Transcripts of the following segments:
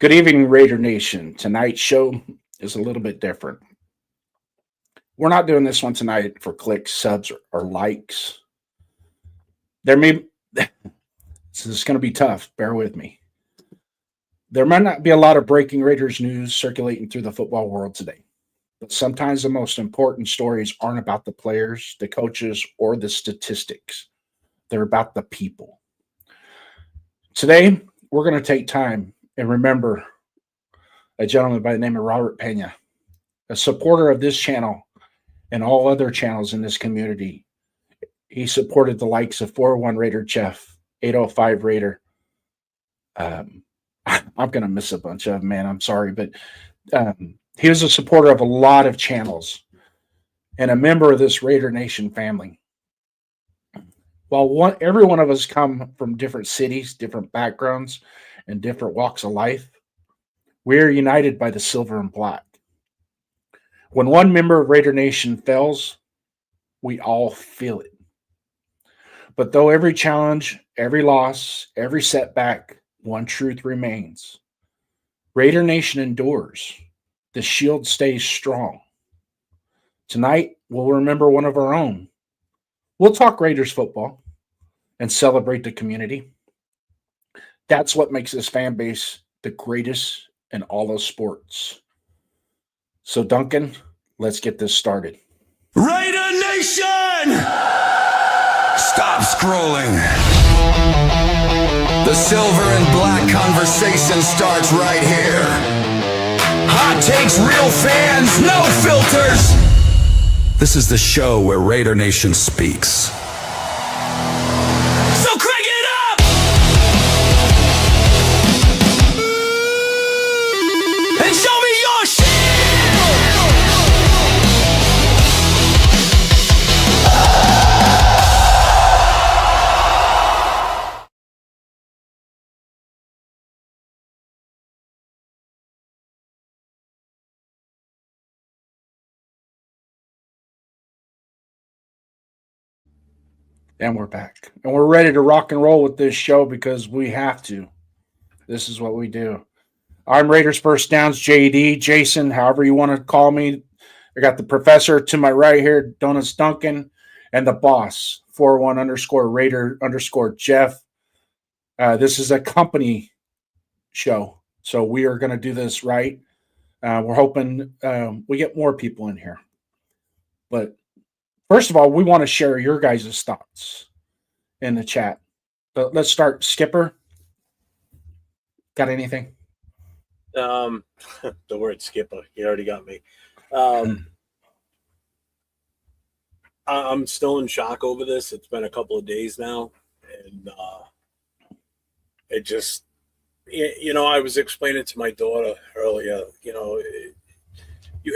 Good evening, Raider Nation. Tonight's show is a little bit different. We're not doing this one tonight for clicks, subs, or likes. There may this is going to be tough. Bear with me. There might not be a lot of breaking Raiders news circulating through the football world today, but sometimes the most important stories aren't about the players, the coaches, or the statistics. They're about the people. Today, we're going to take time and remember a gentleman by the name of Robert Pena, a supporter of this channel and all other channels in this community. He supported the likes of 401 Raider Jeff, 805 Raider. I'm going to miss a bunch of them, man. I'm sorry. But he was a supporter of a lot of channels and a member of this Raider Nation family. While every one of us come from different cities, different backgrounds, and different walks of life, we are united by the silver and black. When one member of Raider Nation fails, we all feel it. But though every challenge, every loss, every setback, one truth remains. Raider Nation endures. The shield stays strong. Tonight, we'll remember one of our own. We'll talk Raiders football and celebrate the community. That's what makes this fan base the greatest in all of sports. So, Duncan, let's get this started. Raider Nation! Stop scrolling. The silver and black conversation starts right here. Hot takes, real fans, no filters. This is the show where Raider Nation speaks. So crank it up! And show me your shit! And we're back. And we're ready to rock and roll with this show because we have to. This is what we do. I'm Raiders First Downs, JD, Jason, however you want to call me. I got the professor to my right here, Donuts Duncan, and the boss, 41 underscore Raider underscore Jeff. This is a company show, so we are going to do this right. We're hoping we get more people in here. But first of all, we want to share your guys' thoughts in the chat. But let's start. Skipper, got anything? The word skipper, you already got me. I'm still in shock over this. It's been a couple of days now, and it just, I was explaining to my daughter earlier. You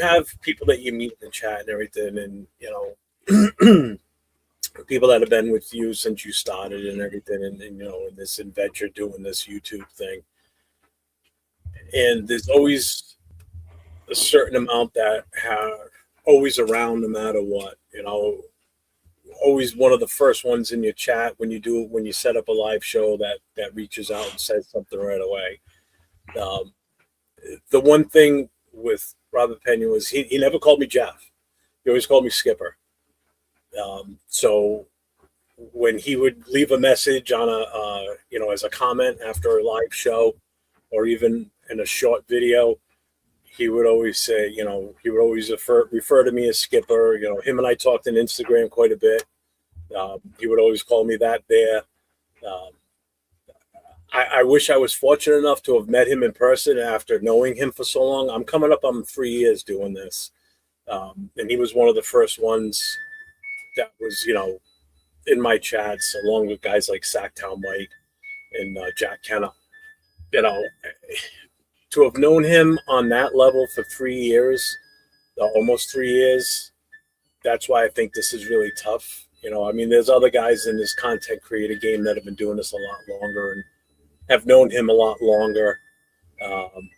have people that you meet in the chat and everything, and people that have been with you since you started and everything, and in this adventure doing this YouTube thing. And there's always a certain amount that are always around no matter what, always one of the first ones in your chat when you set up a live show that reaches out and says something right away. The one thing with Robert Pena was he never called me Jeff. He always called me Skipper. So when he would leave a message on as a comment after a live show, or even in a short video, he would always say, he would always refer to me as Skipper. Him and I talked on Instagram quite a bit. He would always call me that there. I wish I was fortunate enough to have met him in person after knowing him for so long. I'm coming up on 3 years doing this. And he was one of the first ones that was, in my chats, along with guys like Sacktown Mike and Jack Kenna. To have known him on that level for 3 years, almost 3 years, that's why I think this is really tough. There's other guys in this content creator game that have been doing this a lot longer and have known him a lot longer, and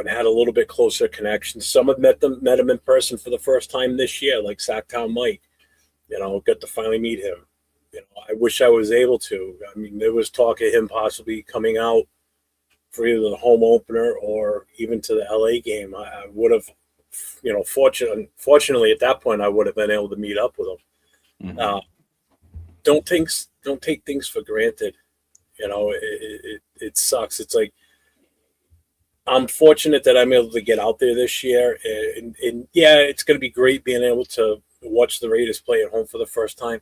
had a little bit closer connection. Some have met him in person for the first time this year, like Sacktown Mike. Got to finally meet him. I wish I was able to. There was talk of him possibly coming out for either the home opener or even to the LA game. I would have, fortunately at that point, I would have been able to meet up with him. Mhm. Don't take things for granted. It sucks. It's like, I'm fortunate that I'm able to get out there this year, and yeah, it's going to be great being able to watch the Raiders play at home for the first time.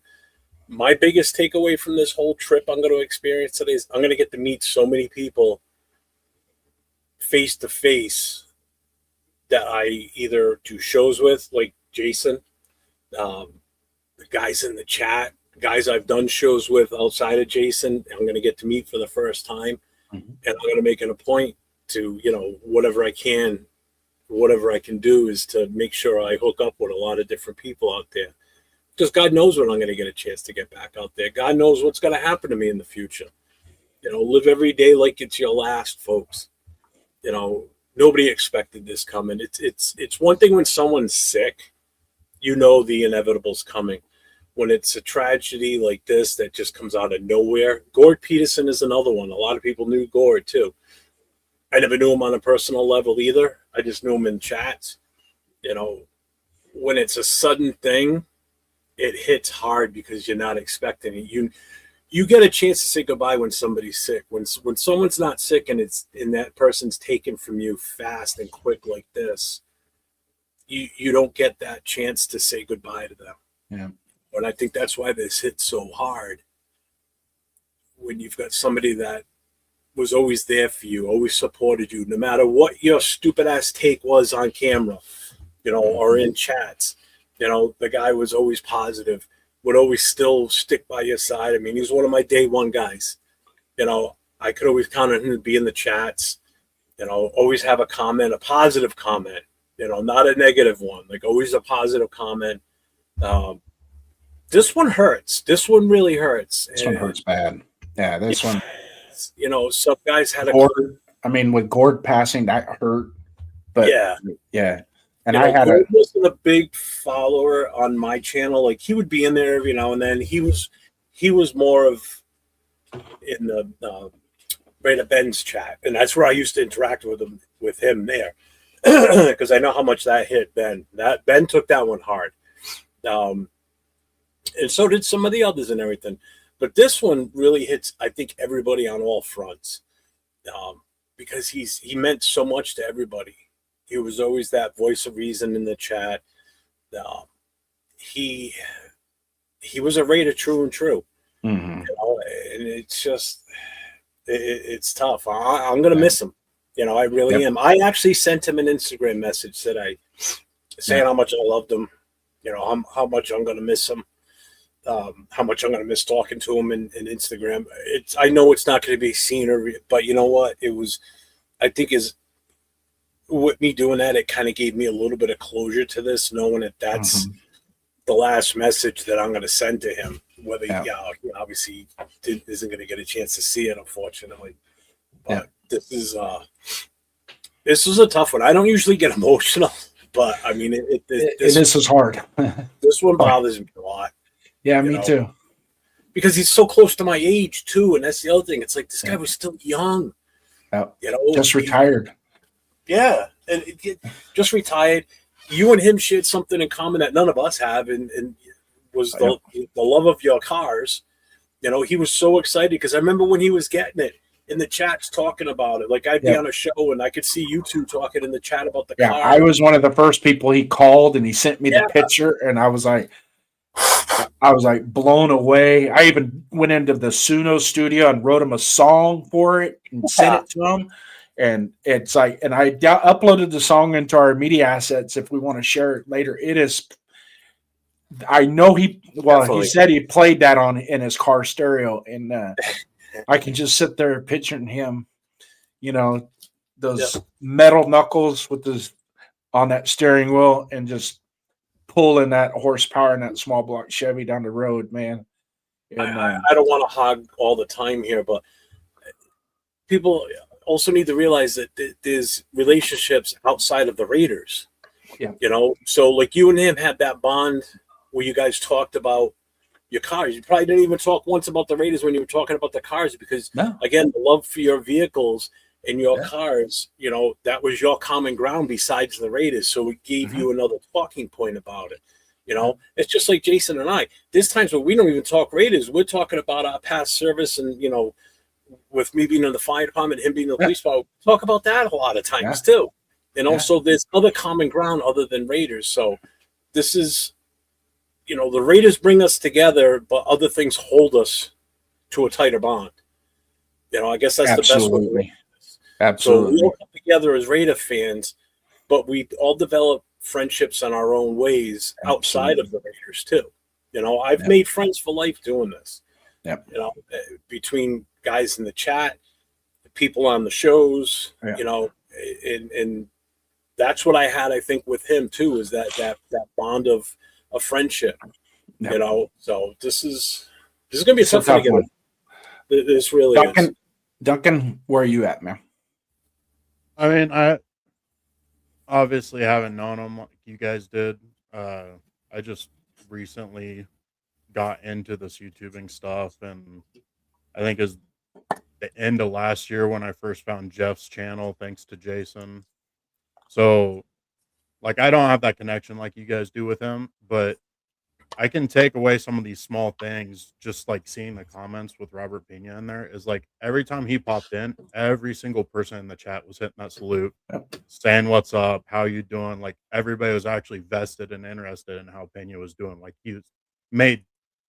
My biggest takeaway from this whole trip I'm going to experience today is I'm going to get to meet so many people face to face that I either do shows with, like Jason, the guys in the chat, guys I've done shows with outside of Jason, I'm going to get to meet for the first time, Mhm. and I'm going to make it a point to, whatever I can do is to make sure I hook up with a lot of different people out there. Because God knows when I'm going to get a chance to get back out there. God knows what's going to happen to me in the future. Live every day like it's your last, folks. Nobody expected this coming. It's one thing when someone's sick, the inevitable's coming. When it's a tragedy like this that just comes out of nowhere. Gord Peterson is another one. A lot of people knew Gord too. I never knew him on a personal level either. I just knew him in chats. When it's a sudden thing, it hits hard because you're not expecting it. You get a chance to say goodbye when somebody's sick. When someone's not sick and that person's taken from you fast and quick like this, you don't get that chance to say goodbye to them. Yeah. And I think that's why this hits so hard. When you've got somebody that was always there for you, always supported you, no matter what your stupid ass take was on camera, or in chats. The guy was always positive, would always still stick by your side. I mean, he was one of my day one guys. I could always count on him to be in the chats, always have a comment, a positive comment, not a negative one, like always a positive comment. This one hurts. This one really hurts. This one hurts bad. Yeah, this one. Some guys had with Gord passing, that hurt. But yeah. And Gord wasn't a big follower on my channel. Like, he would be in there every now and then. He was more of in the Raider Ben's chat, and that's where I used to interact with him there, because I know how much that hit Ben. That Ben took that one hard, and so did some of the others and everything. But this one really hits, I think, everybody on all fronts, because he meant so much to everybody. He was always that voice of reason in the chat. He was a Raider true and true. Mm-hmm. And it's just, it's tough. I'm going to miss him. I really am. I actually sent him an Instagram message saying how much I loved him, how much I'm going to miss him. How much I'm going to miss talking to him in Instagram. I know it's not going to be seen, but you know what? I think with me doing that, it kind of gave me a little bit of closure to this, knowing that that's the last message that I'm going to send to him. Whether he obviously isn't going to get a chance to see it, unfortunately. But this is a tough one. I don't usually get emotional, but I mean, this is hard. This one bothers me a lot. Yeah, me too. Because he's so close to my age too, and that's the other thing. It's like this guy was still young. Just retired. Yeah, and just retired. You and him shared something in common that none of us have, and was the love of your cars. He was so excited because I remember when he was getting it in the chats talking about it. Like, I'd be on a show and I could see you two talking in the chat about the car. I was one of the first people he called, and he sent me the picture, and I was like blown away. I even went into the Suno studio and wrote him a song for it and sent it to him. And it's like, and I uploaded the song into our media assets if we want to share it later. It is, I know he said he played that in his car stereo, and I can just sit there picturing him, those metal knuckles on that steering wheel, and just pulling that horsepower in that small block Chevy down the road, man. And, I don't want to hog all the time here, but people also need to realize that there's relationships outside of the Raiders. Yeah. So like you and him had that bond where you guys talked about your cars. You probably didn't even talk once about the Raiders when you were talking about the cars, because again, the love for your vehicles in your cars, you know, that was your common ground besides the Raiders. So it gave you another talking point about it. You know, it's just like Jason and I. There's times where we don't even talk Raiders. We're talking about our past service, and you know, with me being in the fire department, him being in the police department, we talk about that a lot of times too. And also, there's other common ground other than Raiders. So this is, you know, the Raiders bring us together, but other things hold us to a tighter bond. You know, I guess that's the best way. Absolutely. So we all come together as Raider fans, but we all develop friendships in our own ways outside of the Raiders too. You know, I've made friends for life doing this. You know, between guys in the chat, the people on the shows, you know, and that's what I had, I think, with him too, is that bond of friendship. You know, so this is gonna be something to get with. This really is. Duncan, where are you at, man? I mean, I obviously haven't known him like you guys did. I just recently got into this YouTubing stuff, and I think is the end of last year when I first found Jeff's channel, thanks to Jason. So, like, I don't have that connection like you guys do with him, but I can take away some of these small things, just like seeing the comments with Robert Pena in there is like every time he popped in, every single person in the chat was hitting that salute, saying what's up, how you doing. Like everybody was actually vested and interested in how Pena was doing. Like he made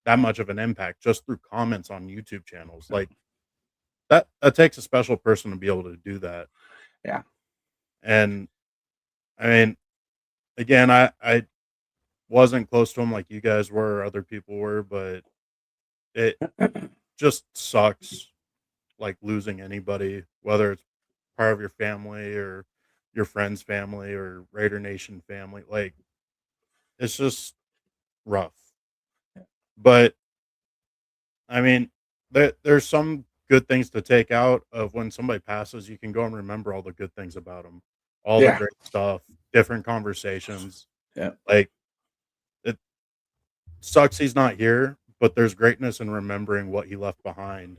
that much of an impact just through comments on YouTube channels. Like that takes a special person to be able to do that. Yeah. And I mean, again, I wasn't close to him like you guys were or other people were, but it just sucks like losing anybody, whether it's part of your family or your friend's family or Raider Nation family. Like it's just rough. But I mean, there's some good things to take out of when somebody passes. You can go and remember all the good things about them, all the great stuff, different conversations. Like it sucks he's not here, but there's greatness in remembering what he left behind.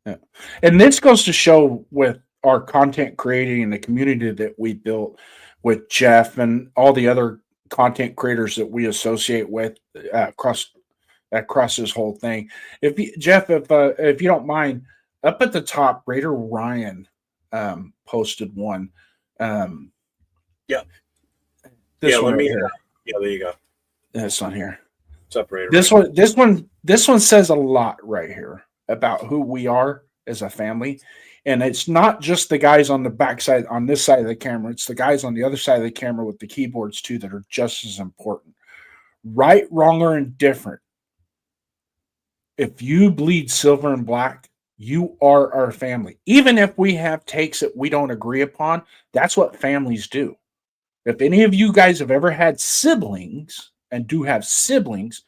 And this goes to show with our content creating and the community that we built with Jeff and all the other content creators that we associate with across this whole thing. Jeff, if you don't mind, up at the top, Raider Ryan posted one. This one right here. Yeah, there you go. This one here. What's up, Raider? This one says a lot right here about who we are as a family. And it's not just the guys on the backside, on this side of the camera. It's the guys on the other side of the camera with the keyboards too that are just as important. Right, wrong, or indifferent. If you bleed silver and black, you are our family. Even if we have takes that we don't agree upon, that's what families do. If any of you guys have ever had siblings and do have siblings,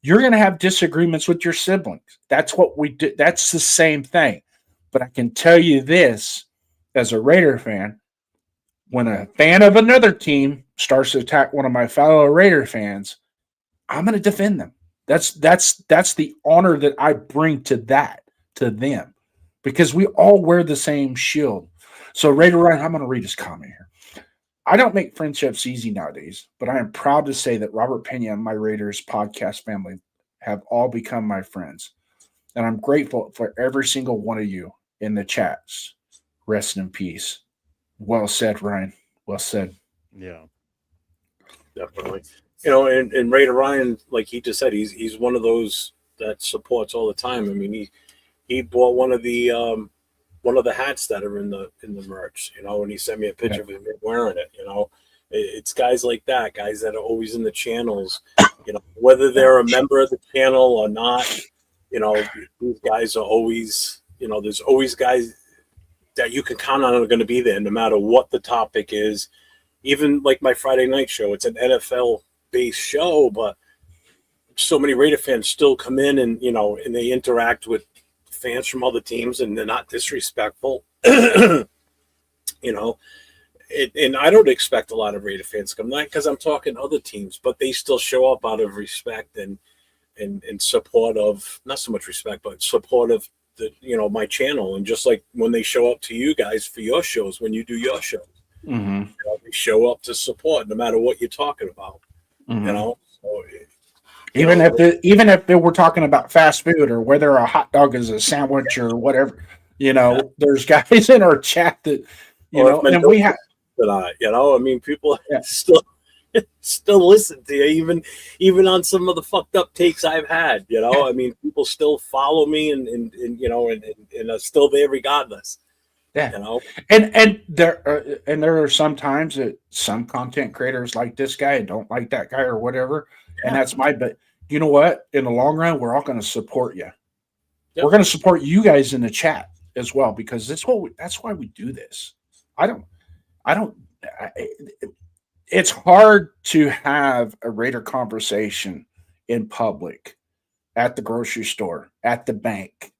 you're going to have disagreements with your siblings. That's what we do. That's the same thing. But I can tell you this, as a Raider fan, when a fan of another team starts to attack one of my fellow Raider fans, I'm going to defend them. That's the honor that I bring to them, because we all wear the same shield. So Raider Ryan, I'm going to read his comment here. I don't make friendships easy nowadays, but I am proud to say that Robert Pena and my Raiders podcast family have all become my friends. And I'm grateful for every single one of you in the chats. Rest in peace. Well said, Ryan. Well said. Yeah. Definitely. You know, and Raider Ryan, like he just said, he's one of those that supports all the time. I mean, he bought one of the hats that are in the merch, you know, and he sent me a picture of him wearing it. You know, it's guys like that, guys that are always in the channels, you know, whether they're a member of the channel or not. You know, these guys are always, you know, there's always guys that you can count on are going to be there no matter what the topic is. Even like my Friday night show, it's an NFL-based show, but so many Raider fans still come in and, you know, and they interact with fans from other teams and they're not disrespectful. You know, and I don't expect a lot of Raider fans to come, not because I'm talking other teams, but they still show up out of respect and support of, not so much respect, but support of my channel, and just like when they show up to you guys for your shows, when you do your shows, they show up to support no matter what you're talking about. So, even if we're talking about fast food or whether a hot dog is a sandwich or whatever, there's guys in our chat that and we have I mean, people still listen to you, even on some of the fucked up takes I've had. I mean, people still follow me and are still there regardless. Yeah. And there are some times that some content creators like this guy and don't like that guy or whatever. Yeah. And that's but you know what? In the long run, we're all going to support you. Yep. We're going to support you guys in the chat as well, because that's why we do this. It's hard to have a Raider conversation in public, at the grocery store, at the bank,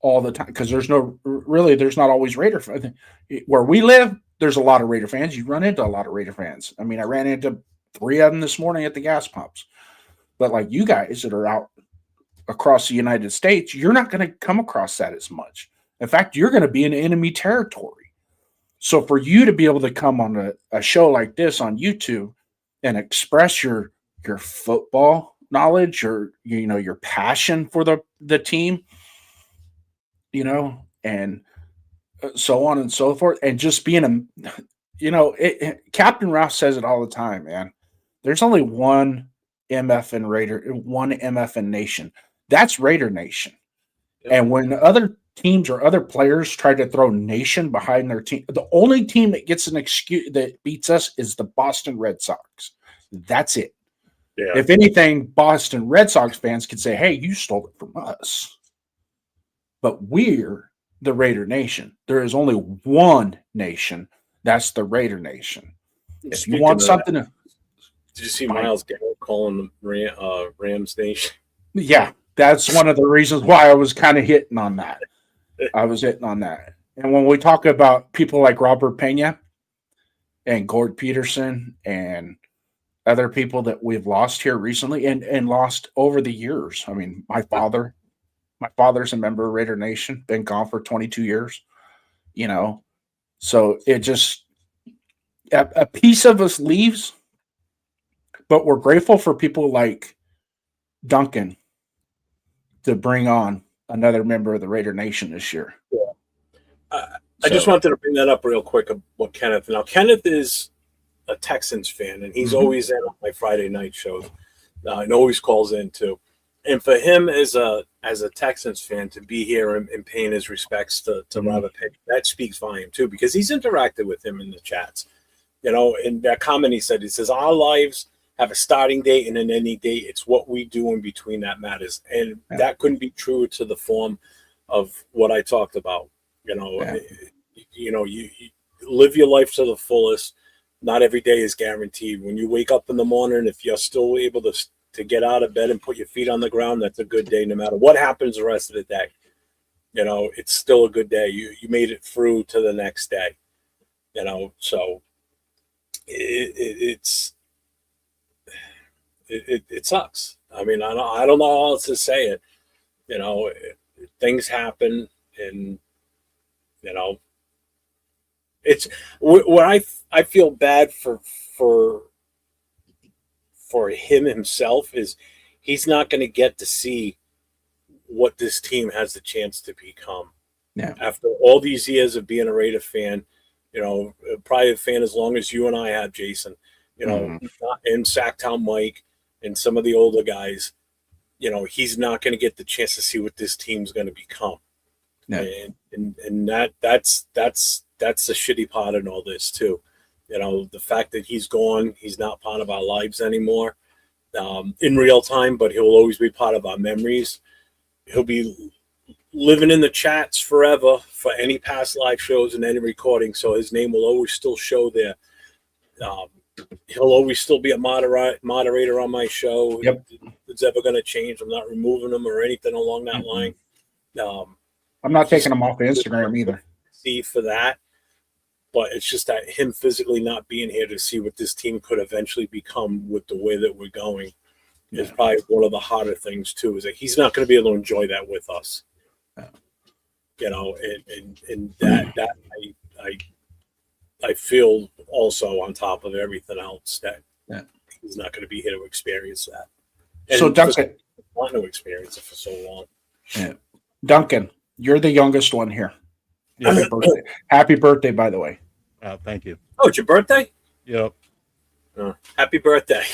all the time, because there's not always Raider fans. Where we live, there's a lot of Raider fans. You run into a lot of Raider fans. I mean, I ran into 3 of them this morning at the gas pumps. But like you guys that are out across the United States, you're not going to come across that as much. In fact, you're going to be in enemy territory. So for you to be able to come on a show like this on YouTube and express your football knowledge or your passion for the team, and so on and so forth, and just being Captain Ralph says it all the time, man. There's only one MFN Raider, one MFN Nation. That's Raider Nation. Yep. And when other teams or other players try to throw Nation behind their team, the only team that gets an excuse that beats us is the Boston Red Sox. That's it. Yeah. If anything, Boston Red Sox fans could say, hey, you stole it from us. But we're the Raider Nation. There is only one nation. That's the Raider Nation. If you want something to... Did you see Miles Garrett calling the Rams Nation? Yeah, that's one of the reasons why I was kind of hitting on that. And when we talk about people like Robert Pena and Gord Peterson and other people that we've lost here recently and lost over the years. I mean, my father's a member of Raider Nation, been gone for 22 years, so it just, a piece of us leaves, but we're grateful for people like Duncan to bring on another member of the Raider Nation this year. Yeah. I just wanted to bring that up real quick about Kenneth. Now, Kenneth is a Texans fan, and he's always in on my Friday night shows, and always calls in too. And for him as a Texans fan to be here and paying his respects to Robert Pena, that speaks volume too, because he's interacted with him in the chats. In that comment he says, our lives have a starting date and an ending date. It's what we do in between that matters. And that couldn't be truer to the form of what I talked about. You live your life to the fullest. Not every day is guaranteed. When you wake up in the morning, if you're still able to get out of bed and put your feet on the ground, that's a good day no matter what happens the rest of the day. It's still a good day. You made it through to the next day. So it sucks. I mean, I don't know how else to say it. Things happen, and it's where I feel bad for him himself is he's not going to get to see what this team has the chance to become. Yeah. After all these years of being a Raider fan, probably a fan as long as you and I have, Jason, and Sacktown Mike and some of the older guys, he's not going to get the chance to see what this team's going to become. Yeah. And that's the shitty part in all this too. The fact that he's gone, he's not part of our lives anymore in real time, but he'll always be part of our memories. He'll be living in the chats forever for any past live shows and any recording, so his name will always still show there. He'll always still be a moderator on my show. Yep. It's ever going to change. I'm not removing him or anything along that line. I'm not taking him off of Instagram either. See for that, but it's just that him physically not being here to see what this team could eventually become with the way that we're going is probably one of the harder things too. Is that he's not going to be able to enjoy that with us. you know, and that I feel also on top of everything else that Yeah. he's not going to be here to experience that. So And Duncan, want to experience it for so long. yeah. Duncan, you're the youngest one here. Yeah. Happy birthday! Happy birthday, by the way. Thank you. Oh, it's your birthday? Yep. Happy birthday.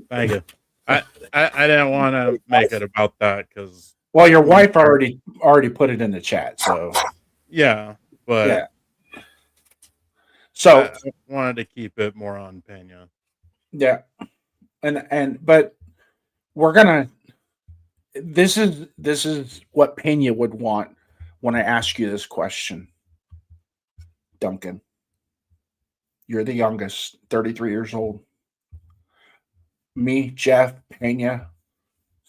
Thank you. I didn't want to make it about that because, Well, your wife already put it in the chat, so yeah, but yeah. So I wanted to keep it more on Pena. yeah, but we're gonna. This is what Pena would want when I ask you this question, Duncan. You're the youngest, 33 years old. Me, Jeff, Pena,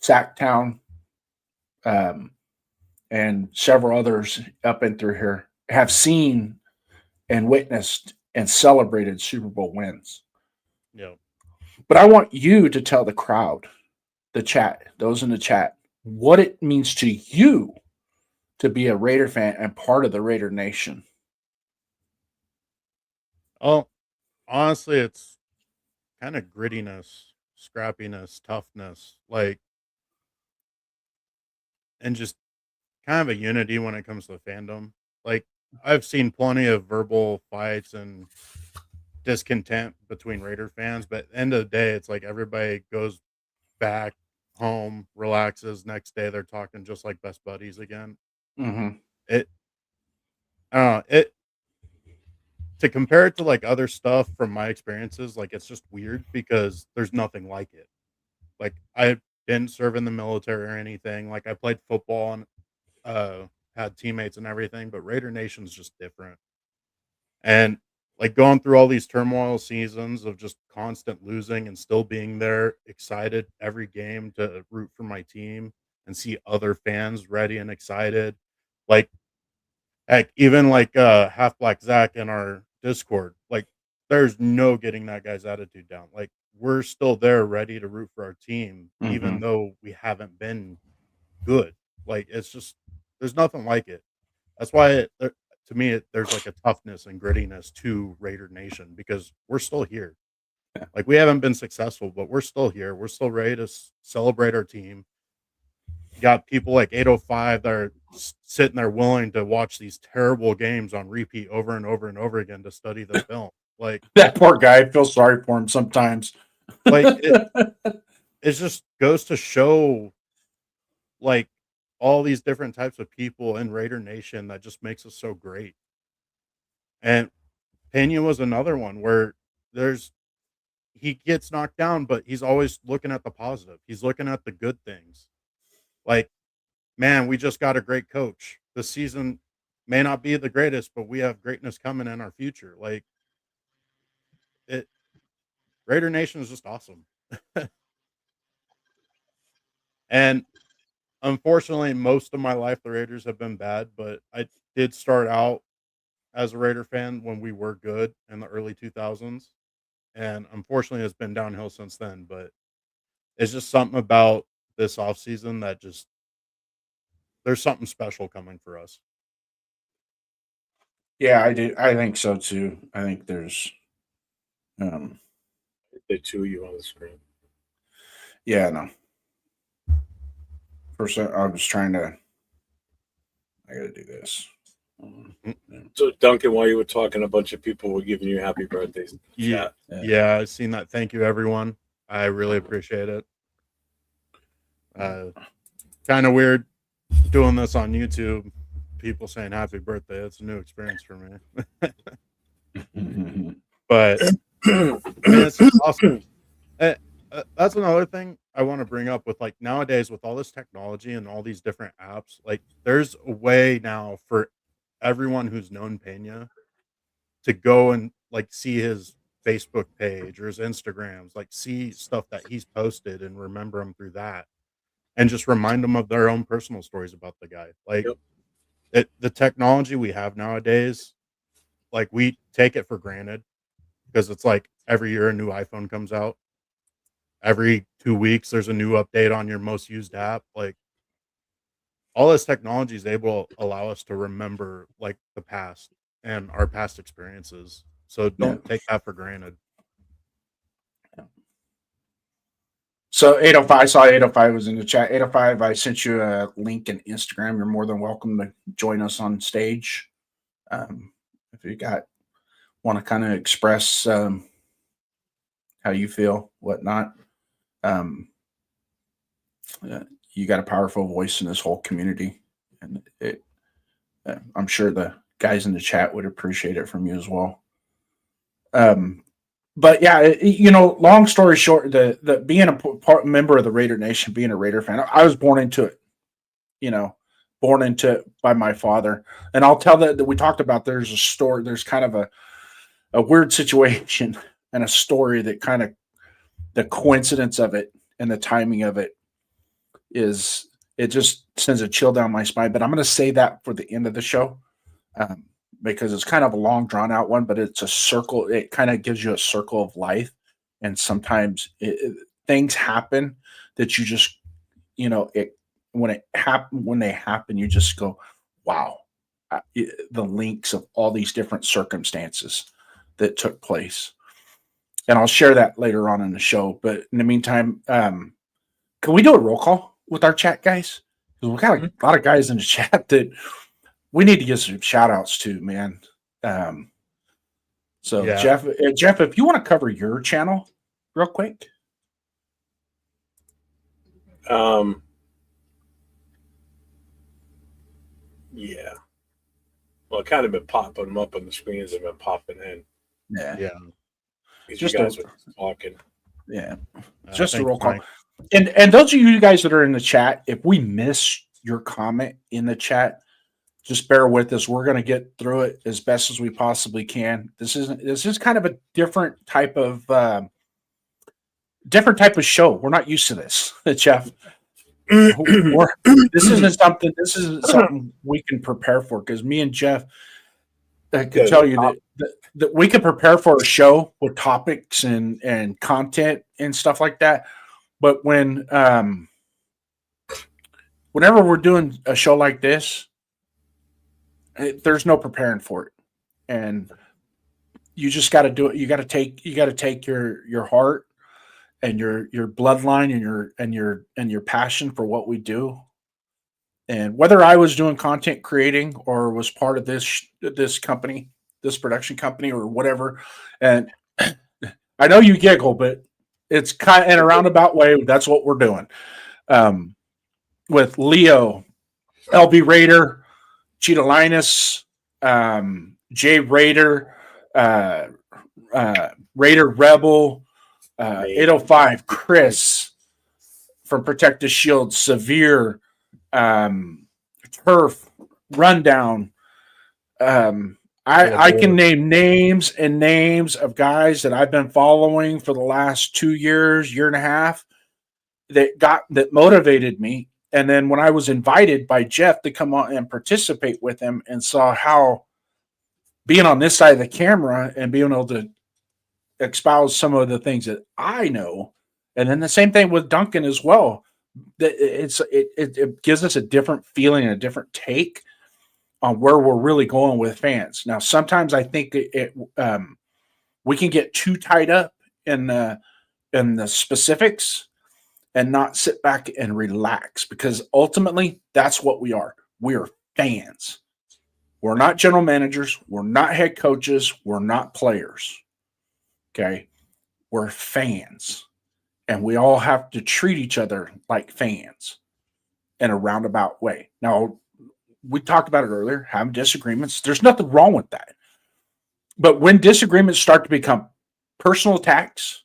Sacktown, and several others up and through here have seen and witnessed and celebrated Super Bowl wins. Yep. But I want you to tell the crowd, the chat, those in the chat, what it means to you to be a Raider fan and part of the Raider Nation. Oh, honestly, it's kind of grittiness, scrappiness, toughness, like, and just kind of a unity when it comes to fandom. Like, I've seen plenty of verbal fights and discontent between Raider fans, but at the end of the day, it's like everybody goes back home, relaxes. Next day, they're talking just like best buddies again. Mm-hmm. It, I don't know, it to compare it to like other stuff from my experiences, like it's just weird because there's nothing like it. Like I didn't serve in the military or anything. Like I played football and had teammates and everything, but Raider Nation's just different. And like going through all these turmoil seasons of just constant losing and still being there, excited every game to root for my team and see other fans ready and excited. Like heck, even like Half Black Zach in our Discord, like there's no getting that guy's attitude down. Like we're still there ready to root for our team, even Mm-hmm. though we haven't been good. Like it's just there's nothing like it. That's why to me there's like a toughness and grittiness to Raider Nation because we're still here. Like we haven't been successful, but we're still here. We're still ready to celebrate our team. You got people like 805 that are sitting there willing to watch these terrible games on repeat over and over and over again to study the film. Like That poor guy, I feel sorry for him sometimes. like it just goes to show like all these different types of people in Raider Nation that just makes us so great. And Pena was another one where he gets knocked down, but he's always looking at the positive. He's looking at the good things. Like, man, we just got a great coach. This season may not be the greatest, but we have greatness coming in our future. Like it Raider Nation is just awesome. And unfortunately, most of my life the Raiders have been bad, but I did start out as a Raider fan when we were good in the early 2000s. And unfortunately, it's been downhill since then. But it's just something about this offseason that just there's something special coming for us. Yeah, I do. I think so too. I think there's The two of you on the screen. yeah, no. First I was trying to I gotta do this. So Duncan, while you were talking, a bunch of people were giving you happy birthdays. Yeah, I've seen that. Thank you, everyone. I really appreciate it. Kind of weird doing this on YouTube. People saying happy birthday. It's a new experience for me. But it's awesome. That's another thing I want to bring up with like nowadays with all this technology and all these different apps. Like there's a way now for everyone who's known Pena to go and like see his Facebook page or his Instagrams, like see stuff that he's posted and remember him through that and just remind them of their own personal stories about the guy. Like the technology we have nowadays, like we take it for granted because it's like every year a new iPhone comes out. Every 2 weeks there's a new update on your most used app. Like all this technology is able to allow us to remember like the past and our past experiences. So don't take that for granted. So 805, I saw 805 was in the chat. 805, I sent you a link in Instagram. You're more than welcome to join us on stage. If you want to kind of express how you feel, whatnot. You got a powerful voice in this whole community, and I'm sure the guys in the chat would appreciate it from you as well. But yeah, long story short, the being a member of the Raider Nation, being a Raider fan, I was born into it. Born into it by my father, and I'll tell that we talked about. There's a story. There's kind of a weird situation and a story that kind of the coincidence of it and the timing of it it just sends a chill down my spine. But I'm going to say that for the end of the show. Because it's kind of a long drawn out one, but it's a circle. It kind of gives you a circle of life. And sometimes things happen that you just, when they happen, you just go, wow, the links of all these different circumstances that took place. And I'll share that later on in the show. But in the meantime, can we do a roll call with our chat guys? Because we've got a lot of guys in the chat that we need to give some shout outs to, man. Yeah. Jeff, if you want to cover your channel real quick. Yeah. Well, I've kind of been popping them up on the screen as I've been popping in. Yeah. Just you guys are talking. Yeah. Just a roll call. And those of you guys that are in the chat, if we miss your comment in the chat, just bear with us. We're going to get through it as best as we possibly can. This is kind of a different type of show. We're not used to this, Jeff. This isn't something we can prepare for, because me and Jeff can tell you that we can prepare for a show with topics and content and stuff like that. But whenever we're doing a show like this, there's no preparing for it, and you just got to do it. You got to take your heart and your bloodline and your passion for what we do. And whether I was doing content creating or was part of this company, this production company, or whatever, and I know you giggle, but it's kind of in a roundabout way. That's what we're doing with Leo, LB Raider, Cheetah Linus, Jay Raider, Raider Rebel, 805, Chris from Protect the Shield, Severe, Turf, Rundown. I can name names and names of guys that I've been following for the last 2 years, year and a half, that motivated me. And then when I was invited by Jeff to come on and participate with him, and saw how being on this side of the camera and being able to espouse some of the things that I know, and then the same thing with Duncan as well, that it gives us a different feeling and a different take on where we're really going with fans. Now, sometimes I think we can get too tied up in the specifics and not sit back and relax, because ultimately that's what we are. We are fans. We're not general managers. We're not head coaches. We're not players. Okay. We're fans, and we all have to treat each other like fans in a roundabout way. Now, we talked about it earlier, having disagreements. There's nothing wrong with that. But when disagreements start to become personal attacks,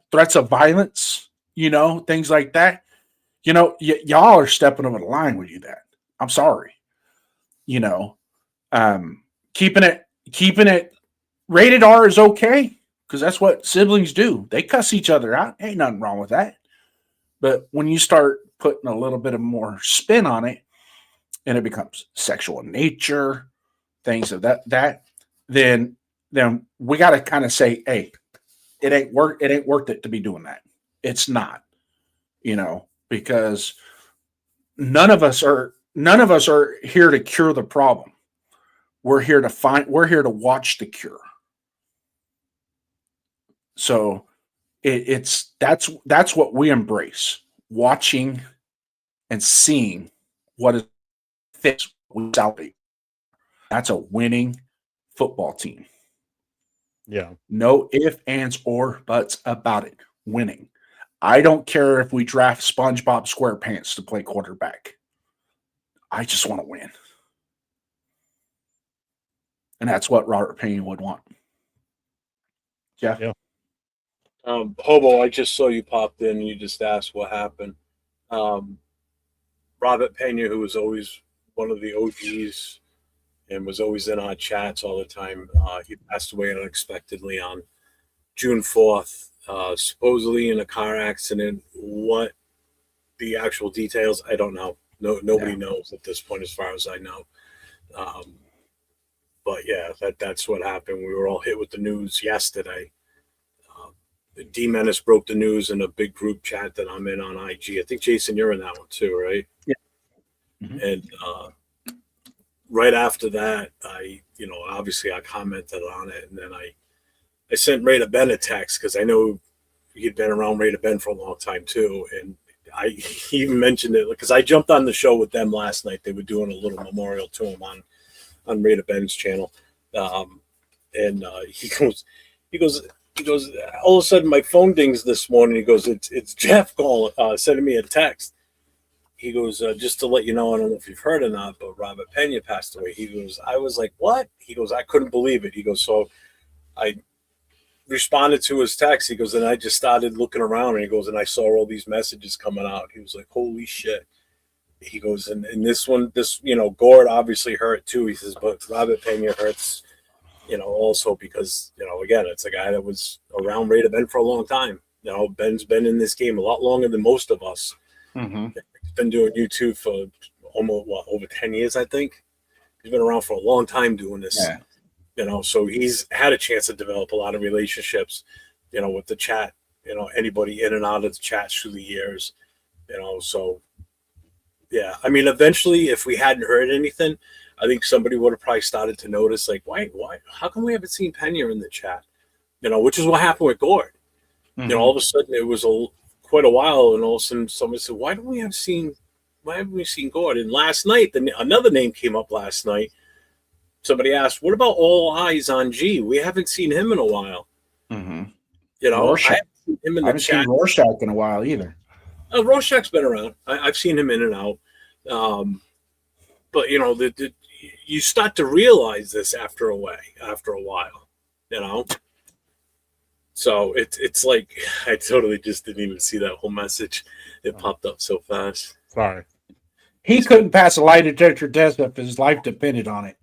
threats of violence, things like that, y'all are stepping over the line when you do that. I'm sorry. Keeping it rated R is okay, because that's what siblings do. They cuss each other out. Ain't nothing wrong with that. But when you start putting a little bit of more spin on it, and it becomes sexual in nature, things of that, then we got to kind of say, hey, it ain't worth it to be doing that. It's not, because none of us are here to cure the problem. We're here to watch the cure. So that's what we embrace, watching and seeing what is fits with Southie. That's a winning football team. Yeah. No ifs, ands, or buts about it. Winning. I don't care if we draft SpongeBob SquarePants to play quarterback. I just want to win. And that's what Robert Pena would want. Jeff? Yeah. Hobo, I just saw you popped in and you just asked what happened. Robert Pena, who was always one of the OGs and was always in our chats all the time, he passed away unexpectedly on June 4th, supposedly in a car accident. What the actual details, I don't know. Nobody knows at this point, as far as I know. But yeah, that's what happened. We were all hit with the news yesterday. D-Menace broke the news in a big group chat that I'm in on IG. I think, Jason, you're in that one too, right? Yeah. Mm-hmm. And right after that, obviously I commented on it, and then I sent Raider Ben a text because I know he'd been around Raider Ben for a long time too, and he even mentioned it because I jumped on the show with them last night. They were doing a little memorial to him on Raider Ben's channel, and he goes, all of a sudden my phone dings this morning. He goes, it's Jeff calling, sending me a text. He goes, just to let you know, I don't know if you've heard or not, but Robert Pena passed away. He goes, I was like, what? He goes, I couldn't believe it. He goes, so I responded to his text. He goes, and I just started looking around, and he goes, and I saw all these messages coming out. He was like, holy shit. He goes, and this Gord obviously hurt too. He says, but Robert Pena hurts, also because, again, it's a guy that was around Raider Ben for a long time. Ben's been in this game a lot longer than most of us. Mm-hmm. He's been doing YouTube for almost, over 10 years, I think. He's been around for a long time doing this. Yeah. So he's had a chance to develop a lot of relationships, with the chat, anybody in and out of the chat through the years, so yeah. I mean, eventually, if we hadn't heard anything, I think somebody would have probably started to notice, like, why, how come we haven't seen Pena in the chat? Which is what happened with Gord. Mm-hmm. All of a sudden it was quite a while, and all of a sudden somebody said, why haven't we seen Gord? And last night, another name came up last night. Somebody asked, what about All Eyes on G? We haven't seen him in a while. Mm-hmm. I haven't seen him in the chat. I haven't seen Rorschach in a while either. Rorschach's been around. I've seen him in and out. But you start to realize this after a while, So it's like I totally just didn't even see that whole message. It popped up so fast. Sorry. He couldn't pass a lie detector test if his life depended on it.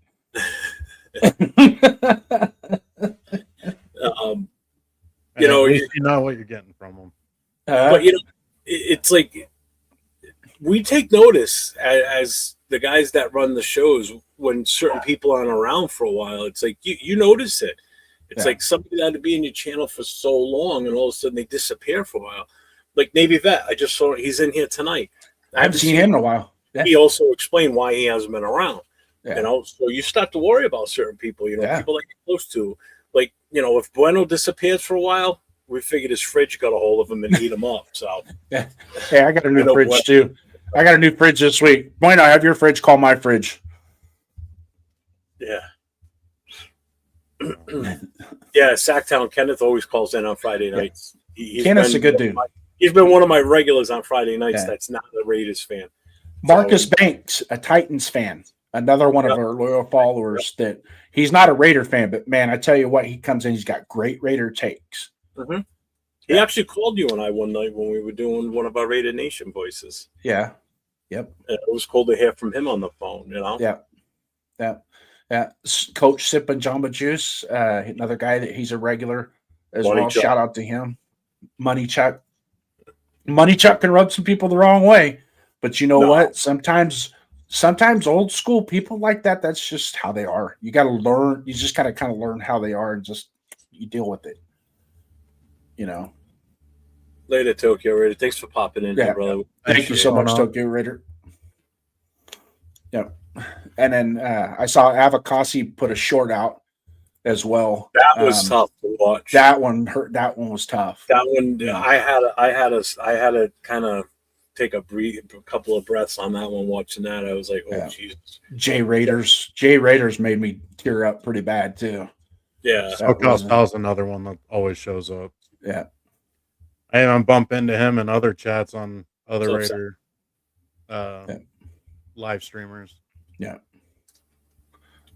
You know what you're getting from him. But it's like we take notice as the guys that run the shows when certain people aren't around for a while. It's like you notice it. It's like somebody that would be in your channel for so long, and all of a sudden they disappear for a while. Like Navy Vet, I just saw he's in here tonight. I haven't seen him in a while. Yeah. He also explained why he hasn't been around. Yeah. So you start to worry about certain people. People that you're close to. Like if Bueno disappears for a while, we figured his fridge got a hold of him and heat him up. So yeah, I got a new fridge too. I got a new fridge this week. Bueno, I have your fridge. Call my fridge. Yeah. Yeah, Sacktown Kenneth always calls in on Friday nights. Kenneth's a good dude. He's been one of my regulars on Friday nights. That's not a Raiders fan. Marcus Banks, a Titans fan, another one of our loyal followers. That he's not a Raider fan, but man, I tell you what, he comes in. He's got great Raider takes. Mm-hmm. He actually called you and I one night when we were doing one of our Raider Nation voices. Yeah. Yep. And it was cool to hear from him on the phone. Yeah. Yeah. Yeah, Coach Sippin' Jamba Juice, another guy that he's a regular as Money well. Chuck. Shout out to him. Money Chuck. Money Chuck can rub some people the wrong way, but you know what? Sometimes old school people like that. That's just how they are. You got to learn. You just got to kind of learn how they are and just you deal with it. Later, Tokyo Raider. Thanks for popping in, here, brother. Thank you so much, Tokyo Raider. Yep. And then I saw Avocasi put a short out as well. That was tough to watch. That one hurt. That one was tough. That one, Yeah. I had to kind of take a couple of breaths on that one. Watching that, I was like, "Oh, Jesus!" Jay Raiders made me tear up pretty bad too. Yeah, Style's another one that always shows up. Yeah, I even bump into him in other chats on other So Raider live streamers. Yeah.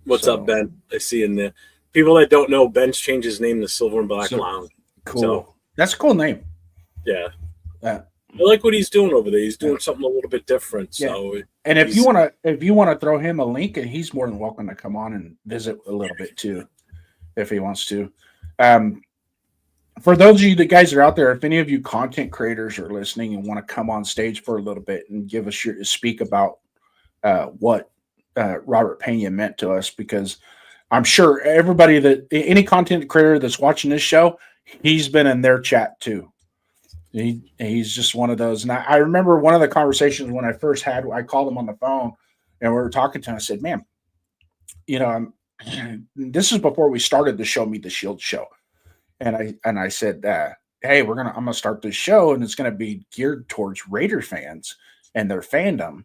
What's up, Ben? I see in there. People that don't know, Ben's changed his name to Silver and Black Clown. Cool. So, that's a cool name. Yeah. Yeah. I like what he's doing over there. He's doing something a little bit different. Yeah. So, and if you want to throw him a link, he's more than welcome to come on and visit a little bit too, if he wants to. For those of you guys that are out there, if any of you content creators are listening and want to come on stage for a little bit and give us speak about what Robert Pena meant to us, because I'm sure any content creator that's watching this show, he's been in their chat too. He's just one of those. And I remember one of the conversations when I called him on the phone and we were talking to him. I said, man, this is before we started the Show Me the Shield show. And I said, hey, I'm going to start this show and it's going to be geared towards Raider fans and their fandom,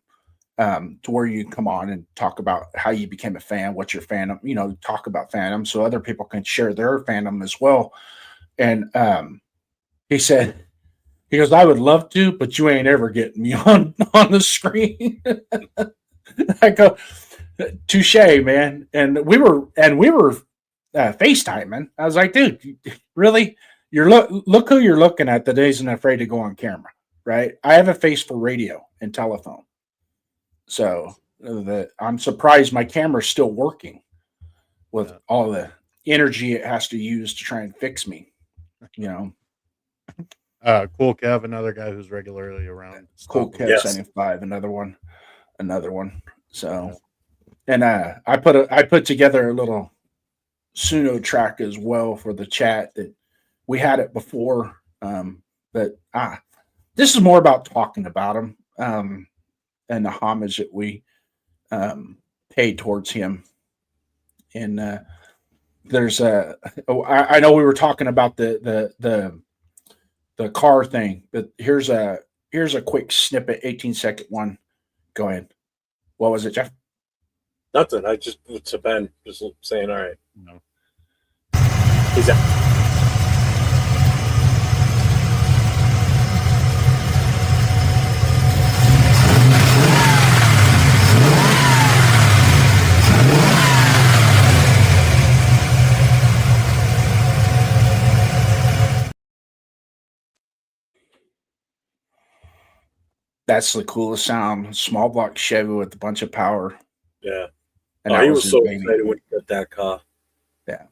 to where you come on and talk about how you became a fan, what's your fandom, talk about fandom so other people can share their fandom as well. And he goes, I would love to, but you ain't ever getting me on the screen. I go, touche, man. And we were FaceTiming. I was like, dude, really? Look who you're looking at that isn't afraid to go on camera, right? I have a face for radio and telephone. So I'm surprised my camera's still working with all the energy it has to use to try and fix me, Cool Kev, another guy who's regularly around. Cool Kev 75, another one. So, and I put together a little Suno track as well for the chat that we had it before. But this is more about talking about him and the homage that we paid towards him. And there's I know we were talking about the car thing, but here's a quick snippet, 18-second one. Go ahead. What was it, Jeff? Nothing. I just to Ben just saying, all right. No. He's out. That's the coolest sound. Small block Chevy with a bunch of power. Yeah. And he was so excited when he got that car. Yeah.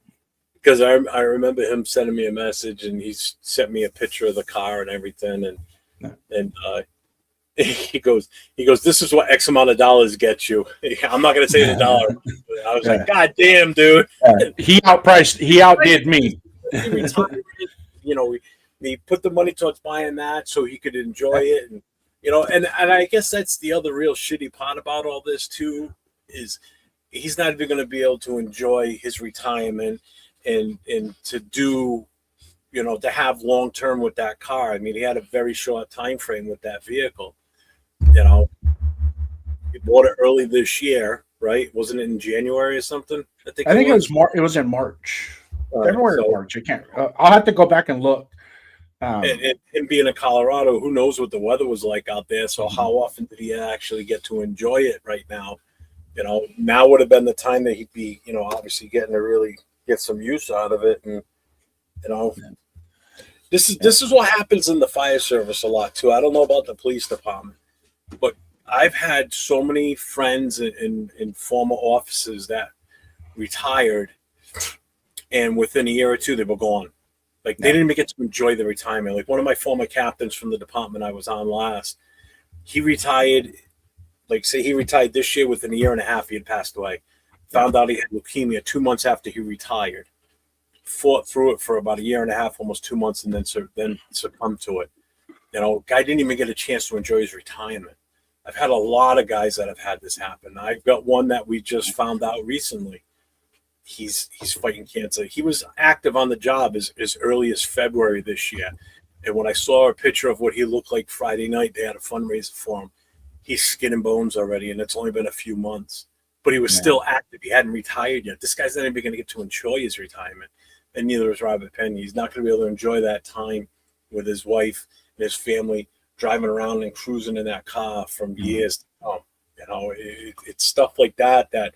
Because I remember him sending me a message and he sent me a picture of the car and everything. And he goes, this is what X amount of dollars gets you. I'm not going to say the dollar. I was like, God damn, dude. He outdid me. He retired, he put the money towards buying that so he could enjoy it. And, and I guess that's the other real shitty part about all this too, is he's not even going to be able to enjoy his retirement and to do, to have long term with that car. I mean, he had a very short time frame with that vehicle. He bought it early this year, right? Wasn't it in January or something? I think it was. It was in March, February or March. I can't. I'll have to go back and look. And him being in Colorado, who knows what the weather was like out there? So how often did he actually get to enjoy it right now? Now would have been the time that he'd be, obviously getting to really get some use out of it. And, this is what happens in the fire service a lot too. I don't know about the police department, but I've had so many friends in former officers that retired, and within a year or two, they were gone. Like, they didn't even get to enjoy the retirement. Like, one of my former captains from the department I was on last, he retired, say he retired this year. Within a year and a half, he had passed away. Found out he had leukemia 2 months after he retired. Fought through it for about a year and a half, almost 2 months, and then succumbed to it. Guy didn't even get a chance to enjoy his retirement. I've had a lot of guys that have had this happen. I've got one that we just found out recently. He's fighting cancer. He was active on the job as early as February this year. And when I saw a picture of what he looked like Friday night, they had a fundraiser for him. He's skin and bones already, and it's only been a few months. But he was still active. He hadn't retired yet. This guy's not even going to get to enjoy his retirement. And neither is Robert Pena. He's not going to be able to enjoy that time with his wife and his family, driving around and cruising in that car from years to come. You know, it's stuff like that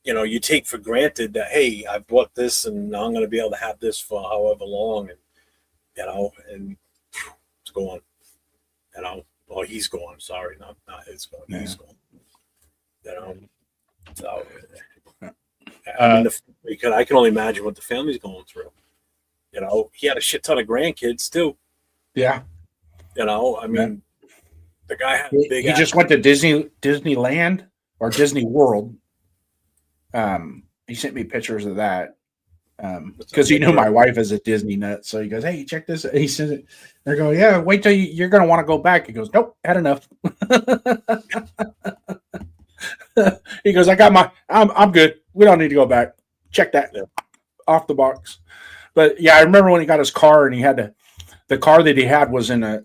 you know, you take for granted that, hey, I bought this and now I'm going to be able to have this for however long. And, you know, and it's gone. You know, well, he's gone. Sorry, not his gone. Yeah. He's gone. You know, so I mean, because I can only imagine what the family's going through. You know, he had a shit ton of grandkids too. Yeah. You know, I mean, the guy had a big. He just went to Disneyland or Disney World. He sent me pictures of that because he knew my wife is a Disney nut. So he goes, "Hey, check this." He sends it. They go, "Yeah, wait till you're going to want to go back." He goes, "Nope, had enough." He goes, I'm good. We don't need to go back. Check that off the box. But yeah, I remember when he got his car and he had the car that he had was in a,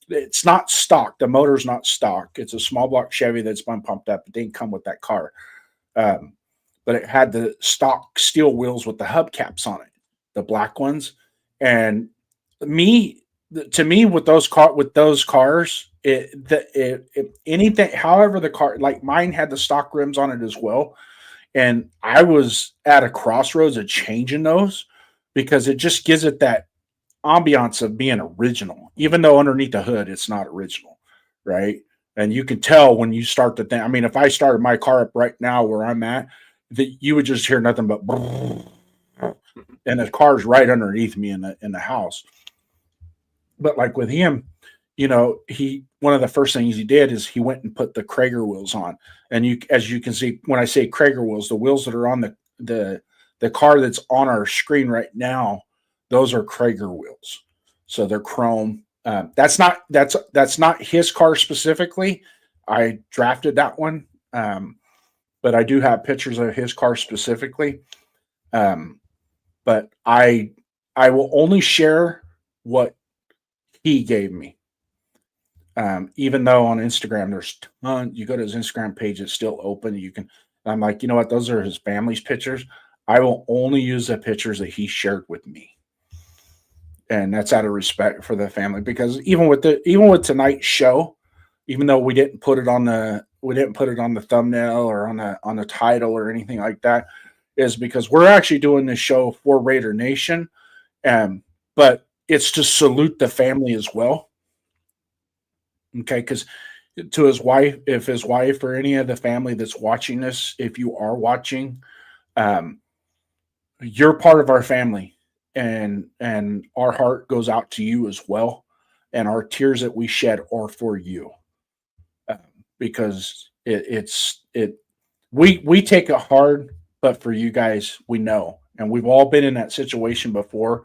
it's not stock. The motor's not stock. It's a small block Chevy that's been pumped up. It didn't come with that car. But it had the stock steel wheels with the hubcaps on it, the black ones. And to me, with those cars, anything, however the car, like mine had the stock rims on it as well. And I was at a crossroads of changing those because it just gives it that ambiance of being original, even though underneath the hood, it's not original. Right. And you can tell when you start the thing. I mean, if I started my car up right now where I'm at, that you would just hear nothing but, and the car's right underneath me in the house. But like with him, you know, one of the first things he did is he went and put the Krager wheels on. And as you can see, when I say Krager wheels, the wheels that are on the car that's on our screen right now, those are Krager wheels. So they're chrome. That's not his car specifically. I drafted that one. But I do have pictures of his car specifically. But I will only share what he gave me. Even though on Instagram, there's tons, you go to his Instagram page, it's still open. I'm like, you know what? Those are his family's pictures. I will only use the pictures that he shared with me. And that's out of respect for the family, because even with tonight's show, even though we didn't put it on the thumbnail or on the title or anything like that, is because we're actually doing this show for Raider Nation. But it's to salute the family as well. Okay, because to his wife, if his wife or any of the family that's watching this, if you are watching, you're part of our family, and our heart goes out to you as well, and our tears that we shed are for you, because we take it hard, but for you guys, we know, and we've all been in that situation before.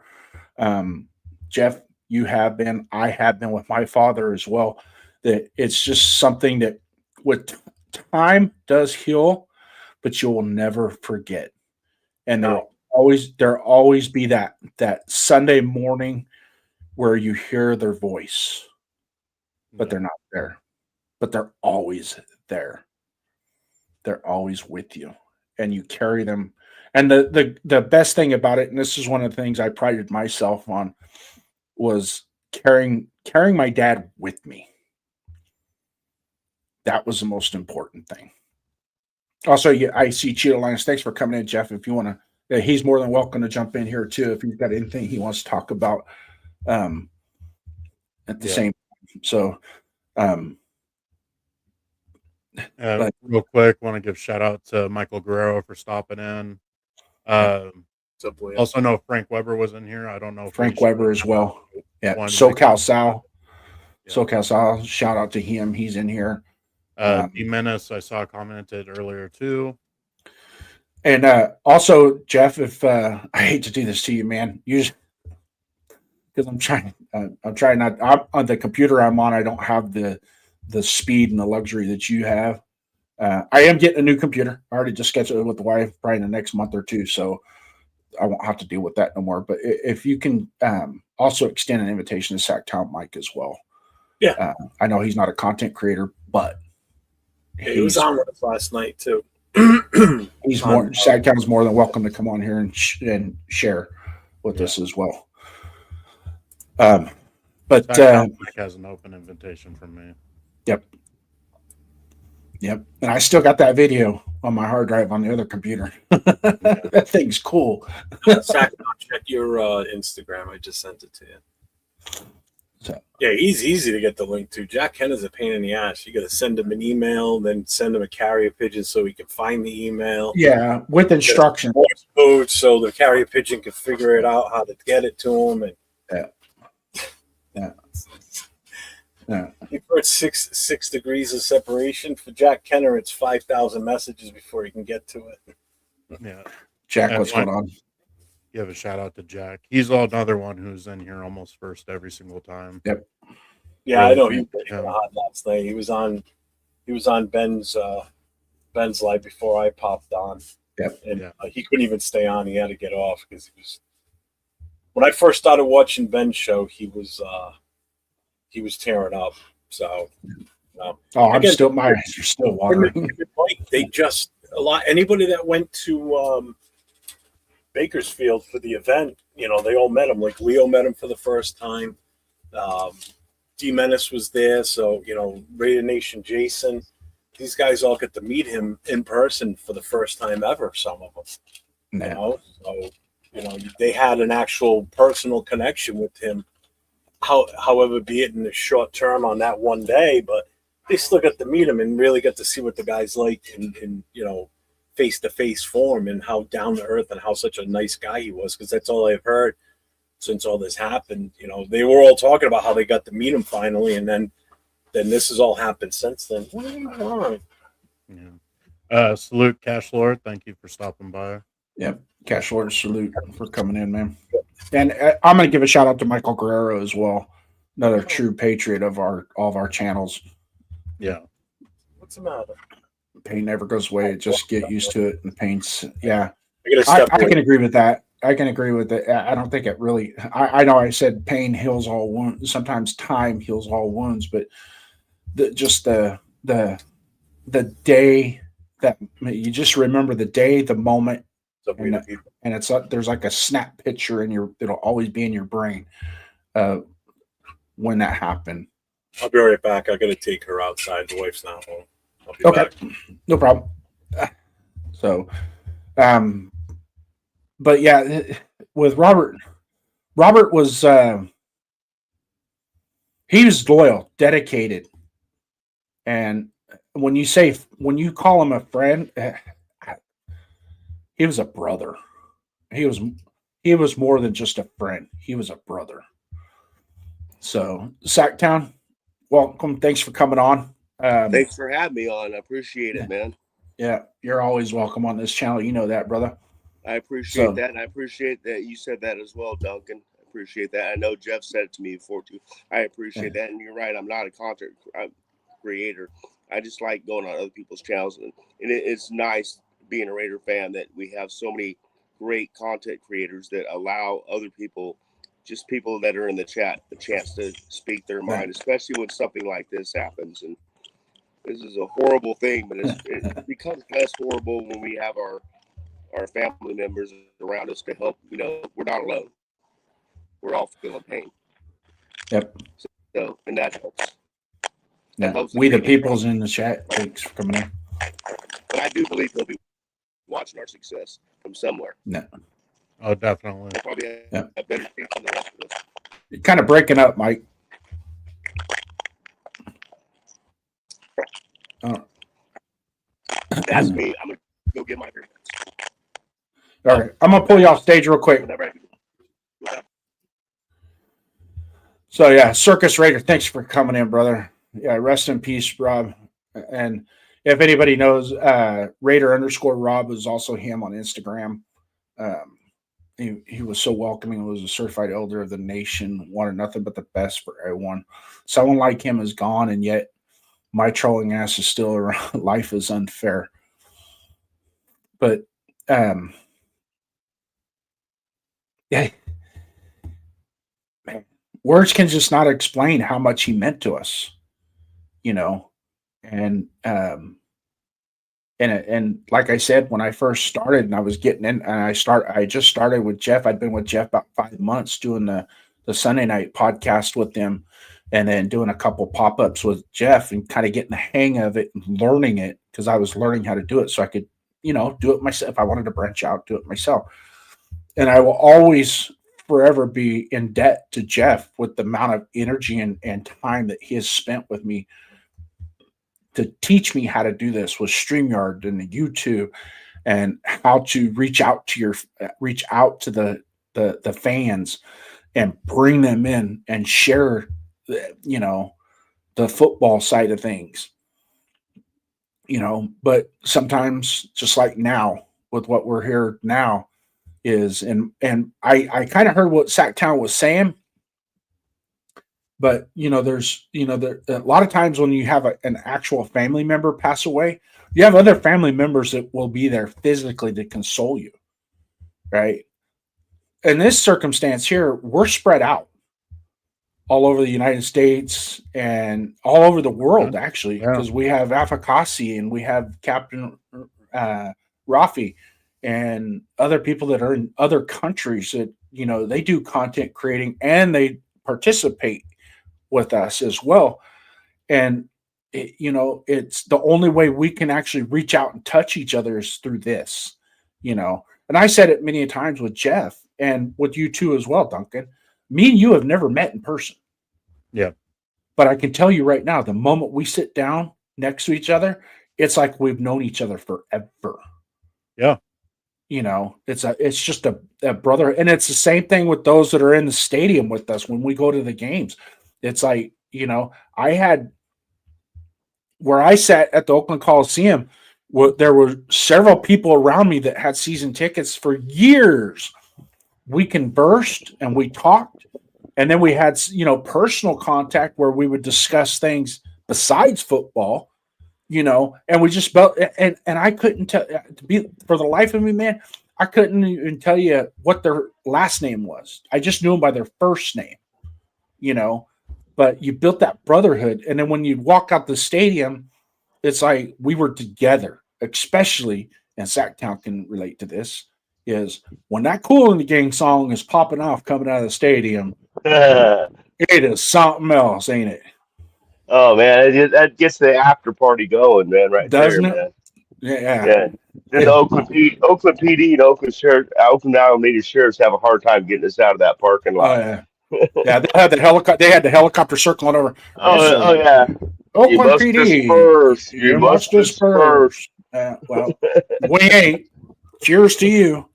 Jeff, you have been, I have been with my father as well. That it's just something that with time does heal, but you will never forget. And there'll always be that Sunday morning where you hear their voice, but they're not there. But they're always there. They're always with you, and you carry them. And the best thing about it, and this is one of the things I prided myself on, was carrying my dad with me. That was the most important thing. Also, I see Cheetah Linus. Thanks for coming in, Jeff. If you want to, he's more than welcome to jump in here too if he's got anything he wants to talk about at the same time. So, real quick, want to give shout out to Michael Guerrero for stopping in. Also know Frank Weber was in here. I don't know if Frank Weber as well. Yeah, SoCal Sal. Yeah. SoCal Sal. Shout out to him. He's in here. D Menace, I saw commented earlier too. And also, Jeff, if I hate to do this to you, man, because I'm trying not. On the computer I'm on, I don't have the the speed and the luxury that you have. I am getting a new computer. I already just scheduled it with the wife probably in the next month or two, so I won't have to deal with that no more. But if you can also extend an invitation to Sacktown Mike as well. Yeah. I know he's not a content creator, but he was on with us last night too. He's more Sacktown is more than welcome to come on here and share with us as well. But Mike has an open invitation from me. Yep. And I still got that video on my hard drive on the other computer. That thing's cool. Check your Instagram. I just sent it to you. So yeah, he's easy to get the link to. Jack Henna's a pain in the ass. You got to send him an email, then send him a carrier pigeon so he can find the email. Yeah, with instructions. Morse code so the carrier pigeon can figure it out how to get it to him. And For 6 degrees of separation. For Jack Kenner, it's 5,000 messages before he can get to it. Yeah. Jack, what's going on? You have a shout out to Jack. He's another one who's in here almost first every single time. Yep. Yeah, I know he was hot last night. He was on Ben's live before I popped on. Yep. And he couldn't even stay on. He had to get off because he was. When I first started watching Ben's show, he was tearing up. So, my eyes are still watering. They just anybody that went to Bakersfield for the event, they all met him. Like Leo met him for the first time. D Menace was there, so Raider Nation Jason. These guys all get to meet him in person for the first time ever. Some of them, so they had an actual personal connection with him. However, be it in the short term on that one day, but they still got to meet him and really got to see what the guy's like in face-to-face form and how down to earth and how such a nice guy he was. Because that's all I've heard since all this happened. They were all talking about how they got to meet him finally, and then this has all happened since then. Yeah. Salute, Cash Lord. Thank you for stopping by. Yep. Cash Lord, salute for coming in, man. And I'm going to give a shout out to Michael Guerrero as well, another true patriot of all of our channels. Yeah. What's the matter? Pain never goes away. Just get used to it. And the pain's, yeah. I can agree with that. I can agree with it. I don't think it really, I know I said pain heals all wounds. Sometimes time heals all wounds, but the day that you just remember the day, the moment, and it's there's like a snap picture it'll always be in your brain when that happened. I'll be right back. I got to take her outside. The wife's not home. I'll be back. No problem. So, but yeah, with Robert was he was loyal, dedicated, and when you call him a friend, he was a brother. He was more than just a friend. He was a brother. So, Sacktown, welcome. Thanks for coming on. Thanks for having me on. I appreciate it, man. Yeah, you're always welcome on this channel. You know that, brother. I appreciate that, and I appreciate that you said that as well, Duncan. I appreciate that. I know Jeff said it to me before, too. I appreciate that, and you're right. I'm not a content creator. I just like going on other people's channels, and it's nice being a Raider fan that we have so many great content creators that allow other people, just people that are in the chat, the chance to speak their mind, especially when something like this happens. And this is a horrible thing, but it becomes less horrible when we have our family members around us to help. We're not alone. We're all feeling pain. Yep. So, and that helps. We the people's in the chat. Thanks for coming in. But I do believe they'll be watching our success from somewhere. No. Oh, definitely. Probably a better chance than the rest of us. You're kind of breaking up, Mike. That's me. I'm gonna go get my haircut. All right, I'm gonna pull you off stage real quick. So yeah, Circus Raider, thanks for coming in, brother. Yeah, rest in peace, Rob. And if anybody knows, Raider_Rob is also him on Instagram. He was so welcoming. He was a certified elder of the nation, wanted nothing but the best for everyone. Someone like him is gone, and yet my trolling ass is still around. Life is unfair. But yeah, words can just not explain how much he meant to us, and like I said, when I first started and I was getting in, and I just started with Jeff. I'd been with Jeff about 5 months doing the Sunday night podcast with them, and then doing a couple pop-ups with Jeff and kind of getting the hang of it and learning it, because I was learning how to do it so I could, do it myself. If I wanted to branch out, do it myself. And I will always forever be in debt to Jeff with the amount of energy and time that he has spent with me to teach me how to do this with StreamYard and the YouTube, and how to reach out to the fans and bring them in and share, the football side of things, but sometimes, just like now with what we're here now is, and I kind of heard what Sacktown was saying, but there's there a lot of times when you have an actual family member pass away, you have other family members that will be there physically to console you, right? In this circumstance here, we're spread out all over the United States and all over the world, actually, because we have Afakasi and we have Captain Rafi and other people that are in other countries that, they do content creating and they participate with us as well. And, it's the only way we can actually reach out and touch each other is through this, and I said it many times with Jeff and with you too as well, Duncan. Me and you have never met in person. Yeah. But I can tell you right now, the moment we sit down next to each other, it's like we've known each other forever. Yeah. It's just a brother. And it's the same thing with those that are in the stadium with us when we go to the games. It's like, I had where I sat at the Oakland Coliseum, there were several people around me that had season tickets for years. We conversed and we talked, and then we had, personal contact where we would discuss things besides football, and we just felt, and I couldn't tell, for the life of me, man, I couldn't even tell you what their last name was. I just knew them by their first name, but you built that brotherhood. And then when you'd walk out the stadium, it's like we were together, especially, and Sacktown can relate to this, is when that Kool in the Gang song is popping off coming out of the stadium, it is something else, ain't it? Oh man, that gets the after party going, man. Right, doesn't there, it? Man. Yeah. Then the Oakland PD and Oakland Alameda sheriffs have a hard time getting us out of that parking lot. Yeah, they had the helicopter. They had the helicopter circling over. Oh yeah. Oakland PD. Disperse. You must disperse. Well, we ain't. Cheers to you.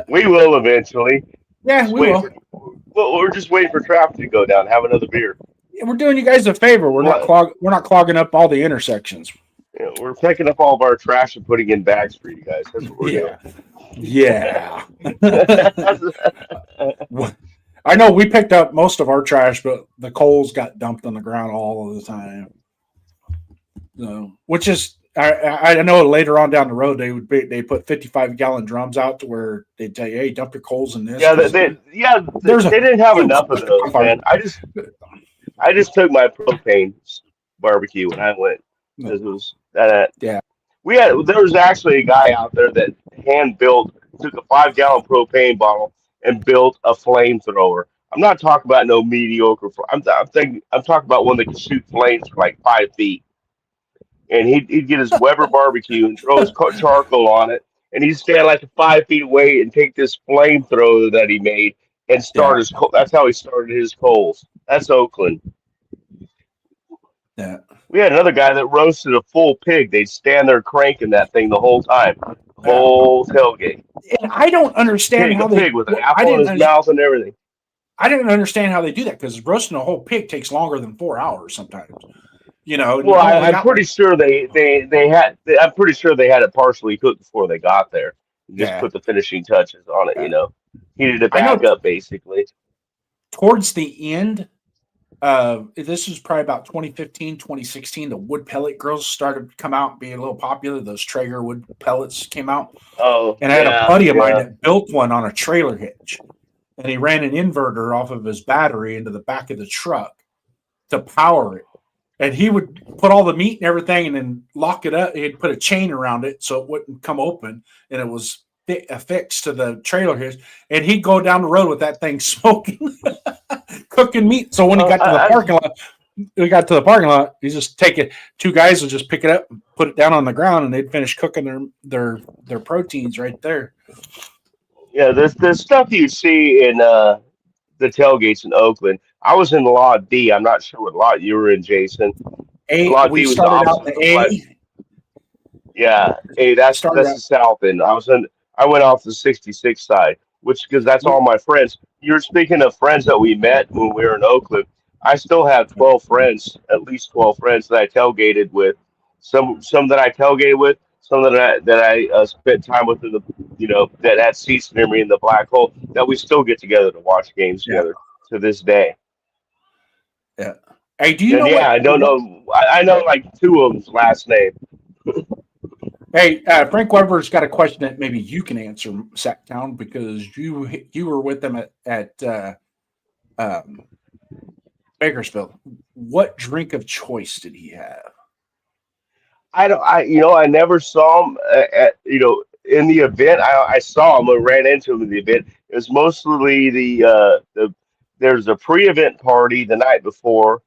We will eventually. Yeah, we will. We're just waiting for traffic to go down. Have another beer. Yeah, we're doing you guys a favor. We're not clogging up all the intersections. Yeah, we're picking up all of our trash and putting in bags for you guys. That's what we're doing. Yeah. I know we picked up most of our trash, but the coals got dumped on the ground all of the time. So, which is, I know later on down the road they put 55-gallon drums out to where they tell you, hey, dump your coals in this. Yeah, they didn't have enough of those, man. I just took my propane barbecue when I went. Because it was yeah. There was actually a guy out there that took a 5-gallon propane bottle and built a flamethrower. I'm not talking about no mediocre. I'm talking about one that can shoot flames for like 5 feet. And he'd get his Weber barbecue and throw his charcoal on it, and he'd stand like 5 feet away and take this flamethrower that he made and start his. That's how he started his coals. That's Oakland. Yeah. We had another guy that roasted a full pig. They'd stand there cranking that thing the whole time, whole tailgate. And I don't understand how the pig with an apple in his mouth and everything. I didn't understand how they do that, because roasting a whole pig takes longer than 4 hours sometimes. Well, I'm pretty sure they had. I'm pretty sure they had it partially cooked before they got there. Just put the finishing touches on it. Heated it back up basically. Towards the end, this was probably about 2015, 2016. The wood pellet grills started to come out, being a little popular. Those Traeger wood pellets came out. Oh, And I had yeah, a buddy of mine yeah. that built one on a trailer hitch. And he ran an inverter off of his battery into the back of the truck to power it. And he would put all the meat and everything and then lock it up. He'd put a chain around it so it wouldn't come open. And it was affixed to the trailer hitch. And he'd go down the road with that thing smoking, cooking meat. So when he got to the parking lot, he just take it. Two guys would just pick it up, and put it down on the ground, and they'd finish cooking their proteins right there. Yeah, the stuff you see in the tailgates in Oakland. I was in lot D. I'm not sure what lot you were in, Jason. Lot We D was the started out opposite in the of A. Yeah, hey, that's Started the out. south end. I went off the 66 side, which because that's all my friends. You're speaking of friends that we met when we were in Oakland. I still have 12 friends, at least 12 friends that I tailgated with. Some that I tailgated with, some that I spent time with in the that had seats near me in the black hole. That we still get together to watch games Yeah. together to this day. Yeah. Hey, do you And know yeah, I don't know. I know like two of them's last name. Hey, Frank Weber's got a question that maybe you can answer, Sacktown, because you were with them at Bakersfield. What drink of choice did he have? I never saw him in the event. I saw him. I ran into him in the event. It was mostly there's a pre-event party the night before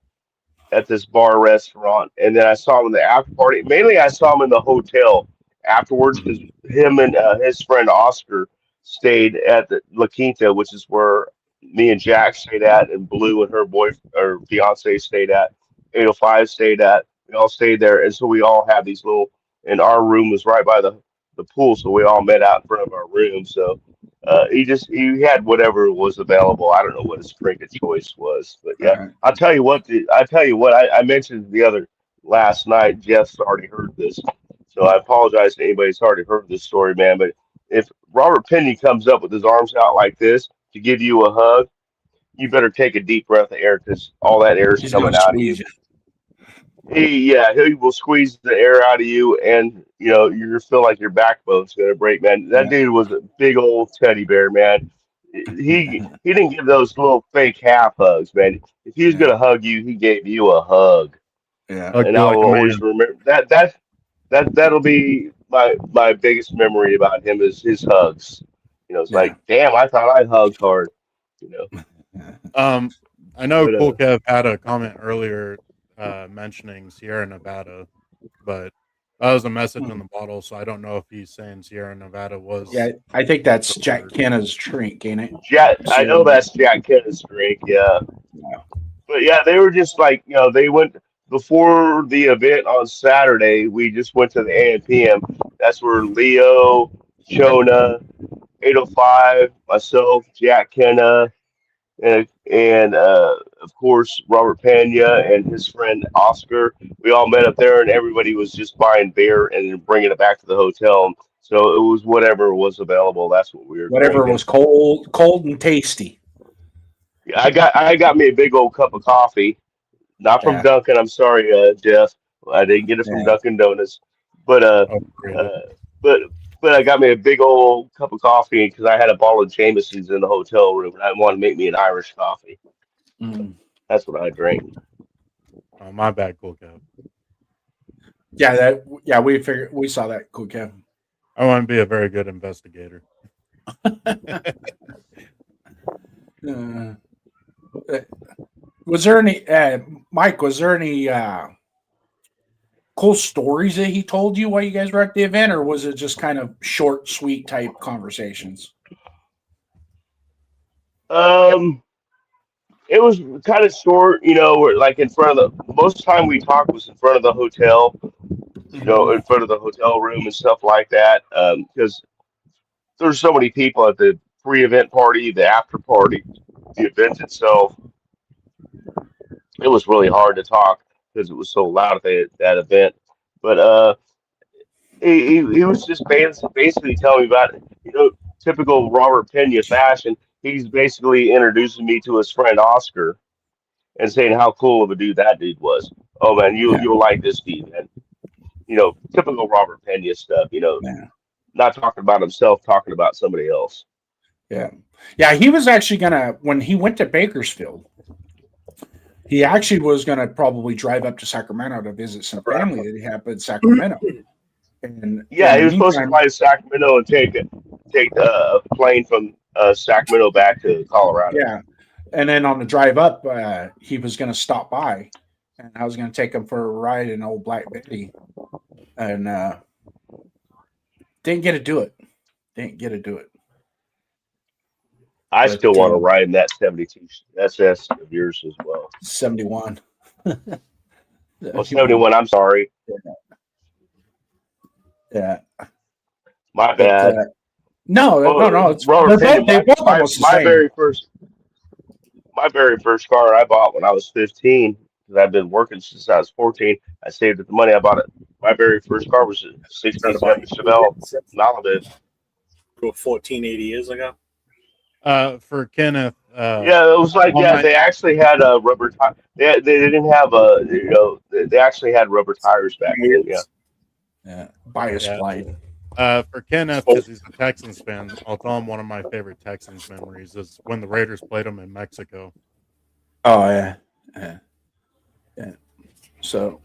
at this bar restaurant, and then I saw him in the after party. Mainly, I saw him in the hotel afterwards because him and his friend Oscar stayed at the La Quinta, which is where me and Jack stayed at, and Blue and her fiance stayed at. 805 stayed at. We all stayed there, and so we all had these little. And our room was right by the pool, so we all met out in front of our room. So he had whatever was available. I don't know what his drink of choice was, but yeah, Right. I'll tell you what. I mentioned the other last night. Jeff's already heard this, so I apologize to anybody who's already heard this story, man. But if Robert Pena comes up with his arms out like this to give you a hug, you better take a deep breath of air because all that air is He's coming going to out of you. squeeze you. He will squeeze the air out of you, and you feel like your backbone's gonna break, man. That Yeah. dude was a big old teddy bear, man. He didn't give those little fake half hugs, man. If he was Yeah. gonna hug you, he gave you a hug, Yeah. Hug and you I like will a always man. remember that'll be my biggest memory about him is his hugs. It's Yeah. like, damn, I thought I hugged hard. You know, I know but Cool Kev had a comment earlier mentioning Sierra Nevada, but that was a message in the bottle, so I don't know if he's saying Sierra Nevada was. Yeah, I think that's Jack Kenna's drink, ain't it? I know that's Jack Kennedy's drink, yeah. Yeah. But yeah, they were just like, they went before the event on Saturday. We just went to the A&PM. That's where Leo, Shona, 805, myself, Jack Kenna, and of course Robert Pena and his friend Oscar. We all met up there, and everybody was just buying beer and then bringing it back to the hotel. So it was whatever was available. That's what we were Whatever drinking. was cold and tasty. I got me a big old cup of coffee. Not from Yeah. Dunkin'. I'm sorry, Jeff. I didn't get it from Yeah. Dunkin' Donuts, but Upgraded. but I got me a big old cup of coffee because I had a bottle of Jameson's in the hotel room, and I wanted to make me an Irish coffee. Mm. That's what I drank. Oh, my bad, Cool Kev. Yeah, we saw that, Cool Kev. I want to be a very good investigator. Was there any Mike? Was there any cool stories that he told you while you guys were at the event, or was it just kind of short, sweet type conversations? It was kind of short, where, like in front of most time we talked was in front of the hotel, in front of the hotel room and stuff like that. Because there's so many people at the pre-event party, the after party, the event itself. It was really hard to talk because it was so loud at that event. But he was just basically telling me about typical Robert Pena fashion. He's basically introducing me to his friend Oscar, and saying how cool of a dude that dude was. Oh man, you'll like this dude, man. Typical Robert Pena stuff. Yeah. Not talking about himself, talking about somebody else. Yeah. Yeah. He was actually when he went to Bakersfield, he actually was gonna probably drive up to Sacramento to visit some family that he had in Sacramento. And he was supposed to fly to Sacramento and take a plane from Sacramento back to Colorado. Yeah, and then on the drive up, he was going to stop by, and I was going to take him for a ride in old Black Betty, and didn't get to do it. I still want to ride in that 72 SS of yours as well. 71. Well, 71. I'm sorry. Yeah. My bad. No. It's Robert Pena, they both almost the same. My very first car I bought when I was 15, because I've been working since I was 14. I saved up the money. I bought it. My very first car was a 67 Chevelle Malibu. 14, 80 years ago. For Kenneth. It was like they actually had a rubber tire. They didn't have they actually had rubber tires back then. Yeah. Bias glide. For Kenneth, because he's a Texans fan, I'll tell him one of my favorite Texans memories is when the Raiders played them in Mexico. Oh yeah. So,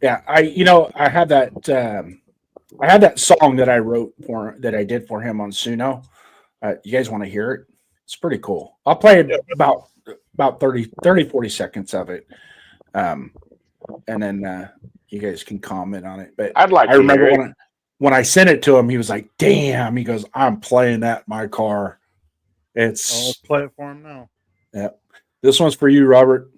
I had that song that I wrote that I did for him on Suno. You guys want to hear it? It's pretty cool. I'll play about 30, 40 seconds of it. And then you guys can comment on it. But I remember when I sent it to him, he was like, damn, he goes, I'm playing that in my car. I'll play it for him now. Yeah. This one's for you, Robert.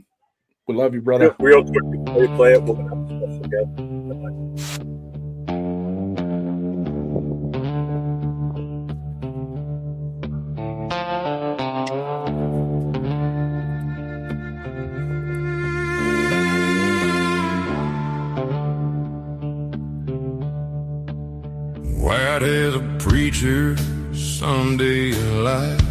We love you, brother. Real quick before you play it, we'll have to forget. White as a preacher, Sunday light,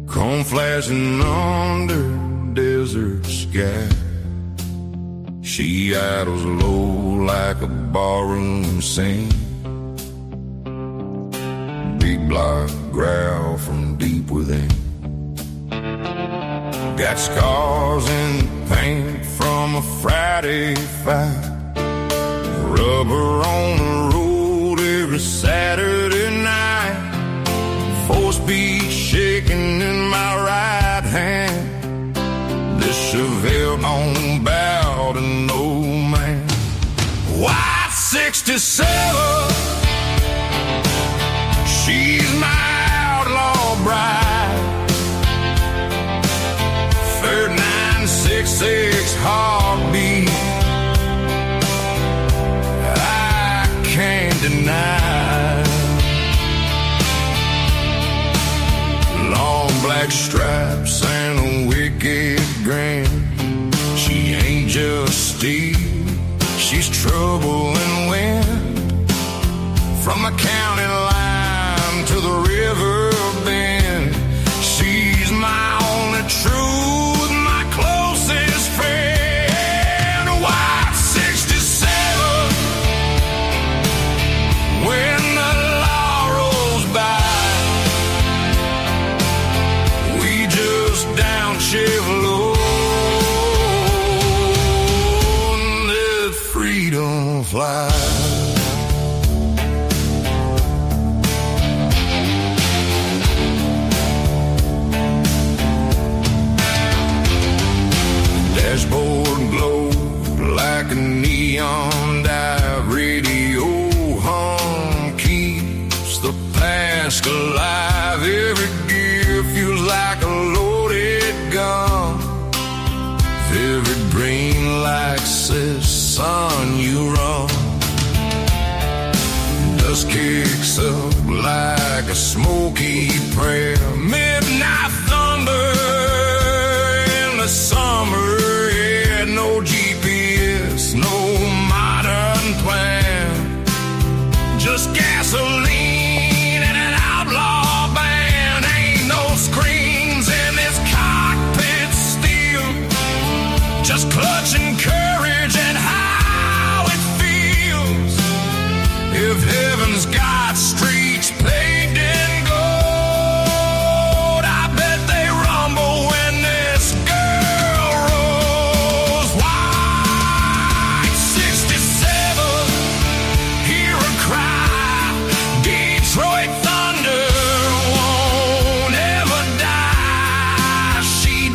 come flashing under desert sky. She idles low like a barroom scene. Big block growl from deep within. Got scars and paint from a Friday fight. Rubber on the road every Saturday night. 4-speed shaking in my right hand. This Chevelle don't bow to no man. White 67, she's my outlaw bride. 3966 heartbeat, I can't deny. Long black stripes and a wicked grin. She ain't just steel, she's trouble and wind. From the county line to the river bend, she's my only truth, my closest friend. White 67, when the law rolls by, we just downshift low and let freedom fly. Dashboard glow like a neon dive. Radio hum keeps the past alive. Every gear feels like a loaded gun. Every green light says, son, you run. Dust kicks up like a smoky prayer. Midnight thunder in the summer. No GPS, no modern plan, just gasoline and an outlaw band. Ain't no screens in this cockpit, still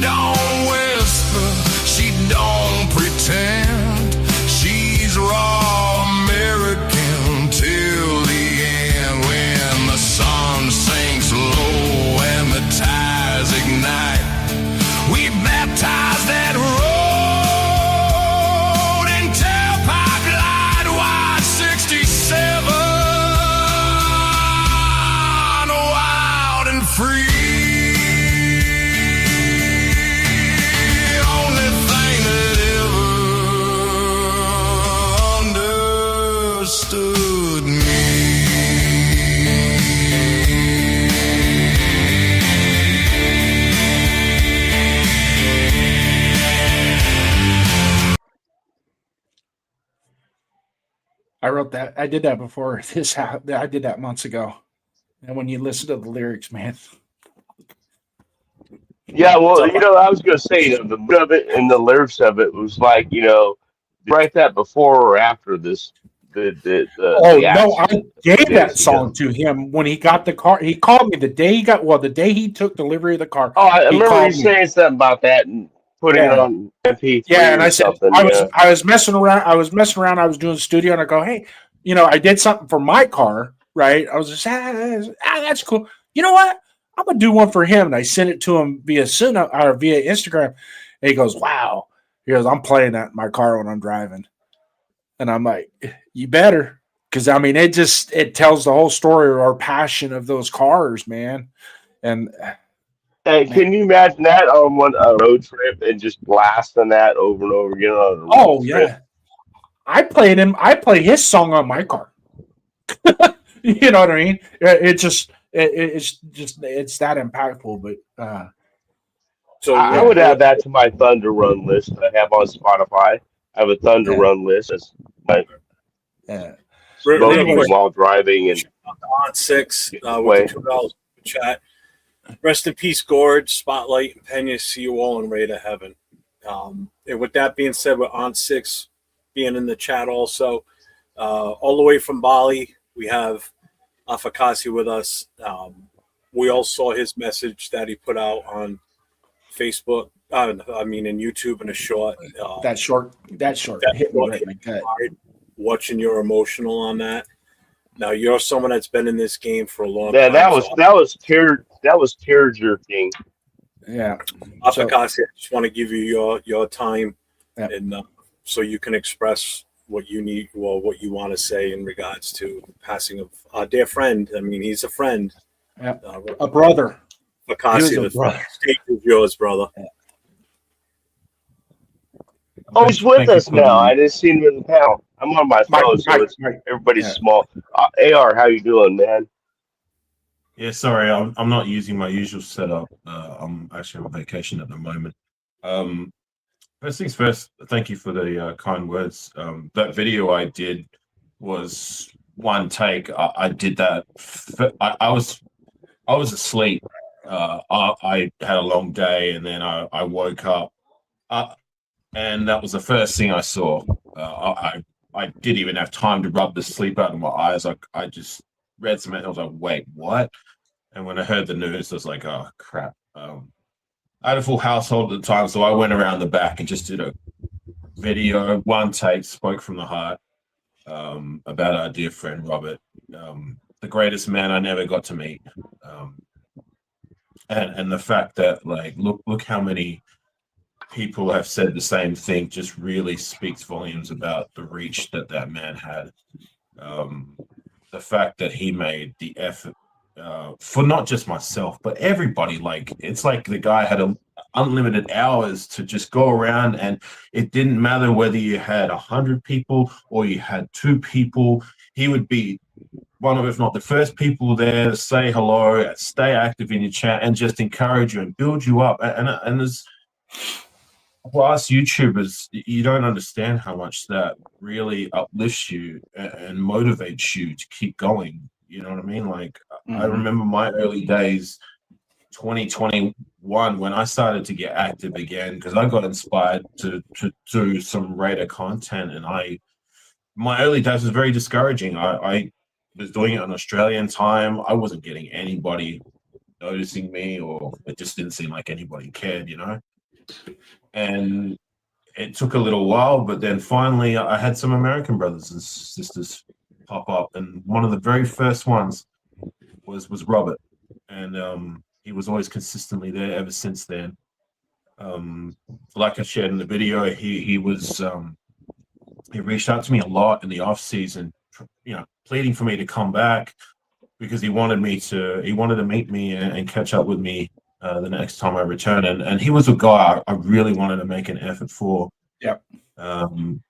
don't whisper, she don't pretend. She's raw American till the end. When the sun sinks low and the tires ignite, we baptize that road in tailpipe light wide 67, wild and free. Only thing that ever understood me. I wrote that. I did that before this. I did that months ago. And when you listen to the lyrics, man. Yeah, well, I was going to say the mood of it and the lyrics of it was like, write that before or after this. The No, I gave that song to him when he got the car. He called me the day he took delivery of the car. Oh, I remember you saying something about that and putting it on MP3. Yeah, and I said I was messing around. I was doing studio, and I go, hey, I did something for my car, right? I was just that's cool. You know what? I'm gonna do one for him, and I sent it to him via Instagram. And he goes, wow. He goes, I'm playing that in my car when I'm driving, and I'm like, you better, because it tells the whole story of our passion of those cars, man. And hey, can you imagine that on a road trip and just blasting that over and over again on a road trip? Yeah. I play his song on my car. You know what I mean? It's that impactful. But so I would add that to my Thunder Run list that I have on Spotify. I have a Thunder Run list. That's my while driving and on 6 with the $2 chat. Rest in peace, Gorge, Spotlight, and Pena. See you all in Raider Heaven. And with that being said, we're on 6 being in the chat also. All the way from Bali, we have Afakasi with us. We all saw his message that he put out on Facebook. In YouTube in a short. That short hit me right in the gut. Watching you're emotional on that. Now you're someone that's been in this game for a long time. Yeah, that was tear jerking. Yeah, Afakasi, I just want to give you your time, and so you can express what you need, what you want to say in regards to passing of our dear friend. He's a friend, a brother. Afakasi, the stage is yours, brother. Yeah. Oh, he's with us now. I just seen him in the panel. I'm on my phone, so everybody's small. AR, how you doing, man? Yeah, sorry, I'm not using my usual setup. I'm actually on vacation at the moment. First things first, thank you for the kind words. That video I did was one take. I did that. I was asleep. I had a long day, and then I woke up. And that was the first thing I saw. I didn't even have time to rub the sleep out of my eyes. I just read some, and I was like, wait, what? And when I heard the news, I was like, oh, crap. I had a full household at the time, so I went around the back and just did a video, one take, spoke from the heart about our dear friend, Robert, the greatest man I never got to meet. And the fact that, like, look how many people have said the same thing just really speaks volumes about the reach that man had. The fact that he made the effort for not just myself, but everybody. Like, it's like the guy had unlimited hours to just go around, and it didn't matter whether you had 100 people or you had 2 people. He would be one of, if not the first people there to say hello, stay active in your chat, and just encourage you and build you up. And there's, for us YouTubers, you don't understand how much that really uplifts you and motivates you to keep going. You know what I mean? Like, I remember my early days, 2021, when I started to get active again, because I got inspired to do some Raider content, and my early days was very discouraging. I was doing it on Australian time. I wasn't getting anybody noticing me, or it just didn't seem like anybody cared, you know? And it took a little while, but then finally I had some American brothers and sisters pop up, and one of the very first ones was Robert, and he was always consistently there ever since then. Like I shared in the video, he reached out to me a lot in the off season, pleading for me to come back because he wanted to meet me and catch up with me the next time I return. And he was a guy I really wanted to make an effort for. Yep.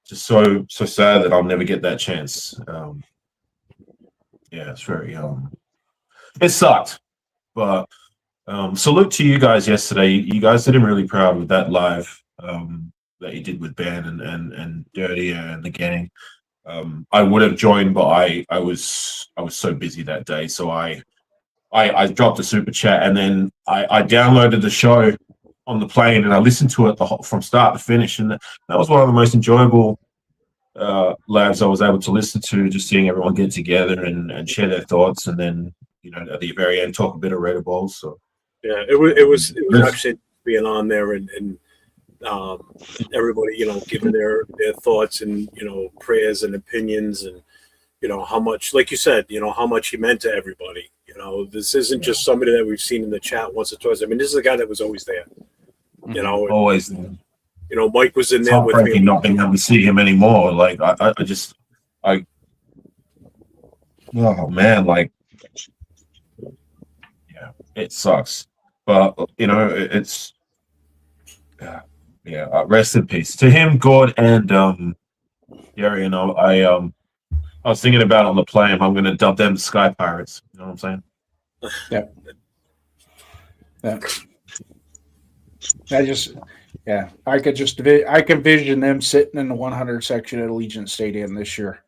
Just so sad that I'll never get that chance. It's very it sucked, but salute to you guys yesterday. You guys did him really proud with that live that you did with Ben and Dirty and the gang. I would have joined, but I was so busy that day, so I dropped a super chat, and then I downloaded the show on the plane and I listened to it from start to finish, and that was one of the most enjoyable lives I was able to listen to, just seeing everyone get together and share their thoughts, and then at the very end talk a bit of Raider balls. So yeah, it was actually being on there and everybody giving their thoughts and prayers and opinions, and how much, like you said, how much he meant to everybody. This isn't just somebody that we've seen in the chat once or twice. I mean, this is a guy that was always there. Always. Mike was in It's there with me. not being able to see him anymore. Like oh man, like yeah, it sucks. But it's rest in peace to him, Gord, and Gary. I was thinking about on the plane, I'm going to dub them Sky Pirates. You know what I'm saying? Yeah. I can vision them sitting in the 100 section at Allegiant Stadium this year,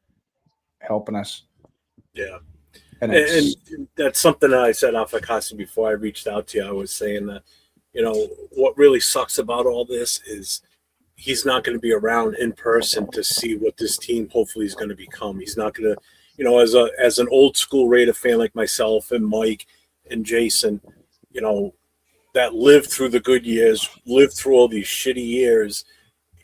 helping us. Yeah. And that's something that I said off of Casa before I reached out to you. I was saying that, what really sucks about all this is he's not going to be around in person to see what this team hopefully is going to become. He's not going to, as an old school Raider fan like myself and Mike and Jason, that lived through the good years, lived through all these shitty years.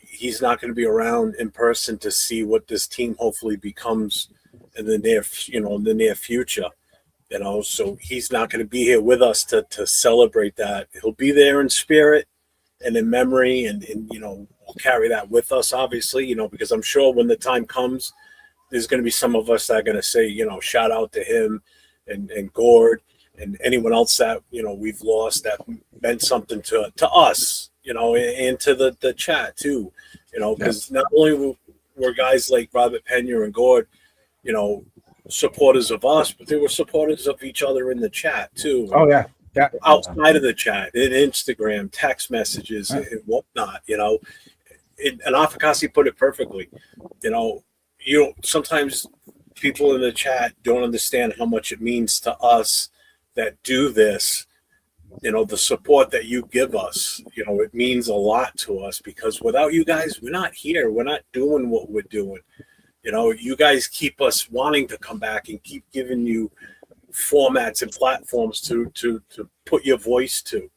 He's not going to be around in person to see what this team hopefully becomes in the near future. So he's not going to be here with us to celebrate that. He'll be there in spirit and in memory, and we'll carry that with us, obviously, because I'm sure when the time comes, there's going to be some of us that are going to say, shout out to him and Gord and anyone else that, we've lost that meant something to us, and to the chat too, because not only were guys like Robert Pena and Gord, supporters of us, but they were supporters of each other in the chat too. Oh yeah. Yeah. Outside of the chat, in Instagram, text messages, and whatnot, and Afakasi put it perfectly. Sometimes people in the chat don't understand how much it means to us that do this. The support that you give us, it means a lot to us, because without you guys, we're not here. We're not doing what we're doing. You guys keep us wanting to come back and keep giving you formats and platforms to put your voice to.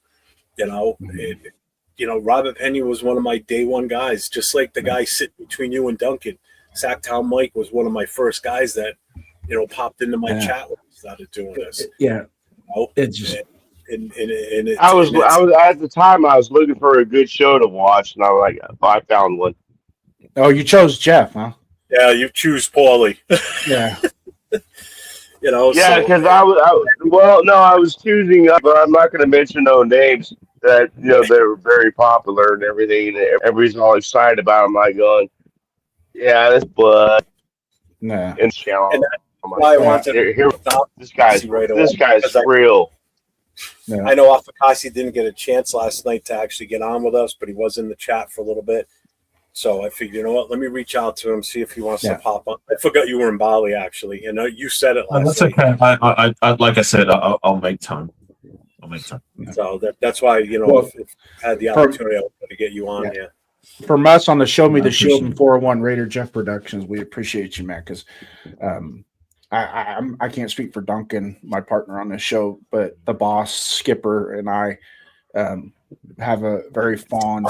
Robert Pena was one of my day one guys, just like the guy sitting between you and Duncan. Sacktown Mike was one of my first guys that popped into my chat when we started doing this. It's just I was at the time I was looking for a good show to watch, and I was like, I found one. Oh, you chose Jeff, huh? Yeah, you choose poorly. Yeah. Yeah, because I was choosing, but I'm not going to mention no names that they were very popular and everything. And everybody's all excited about them. Like going, yeah, that's but nah. And challenge. Why I wanted this guy's real. Yeah. I know Afakasi didn't get a chance last night to actually get on with us, but he was in the chat for a little bit. So I figured, let me reach out to him, see if he wants to pop up. I forgot you were in Bali, actually. You said it last night. That's okay. I like I said, I'll make time. So that's why, if I had the opportunity, I wanted to get you on here. From us on the Show Me the Shield and 401 Raider Jeff Productions, we appreciate you, man, because I can't speak for Duncan, my partner on this show, but the boss, Skipper, and I, have a very fond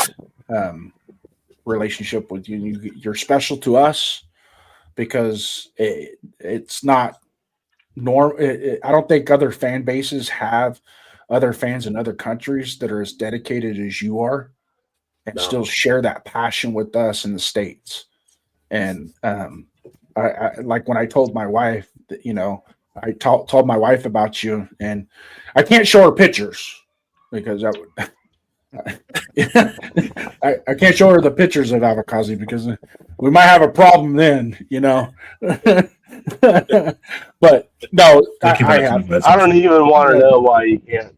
relationship with you. You're special to us because it's not normal. I don't think other fan bases have other fans in other countries that are as dedicated as you are and still share that passion with us in the States. And I like when I told my wife that, I told my wife about you, and I can't show her pictures because that would I can't show her the pictures of Avikazi because we might have a problem then, But no, I don't even want to know why you can't.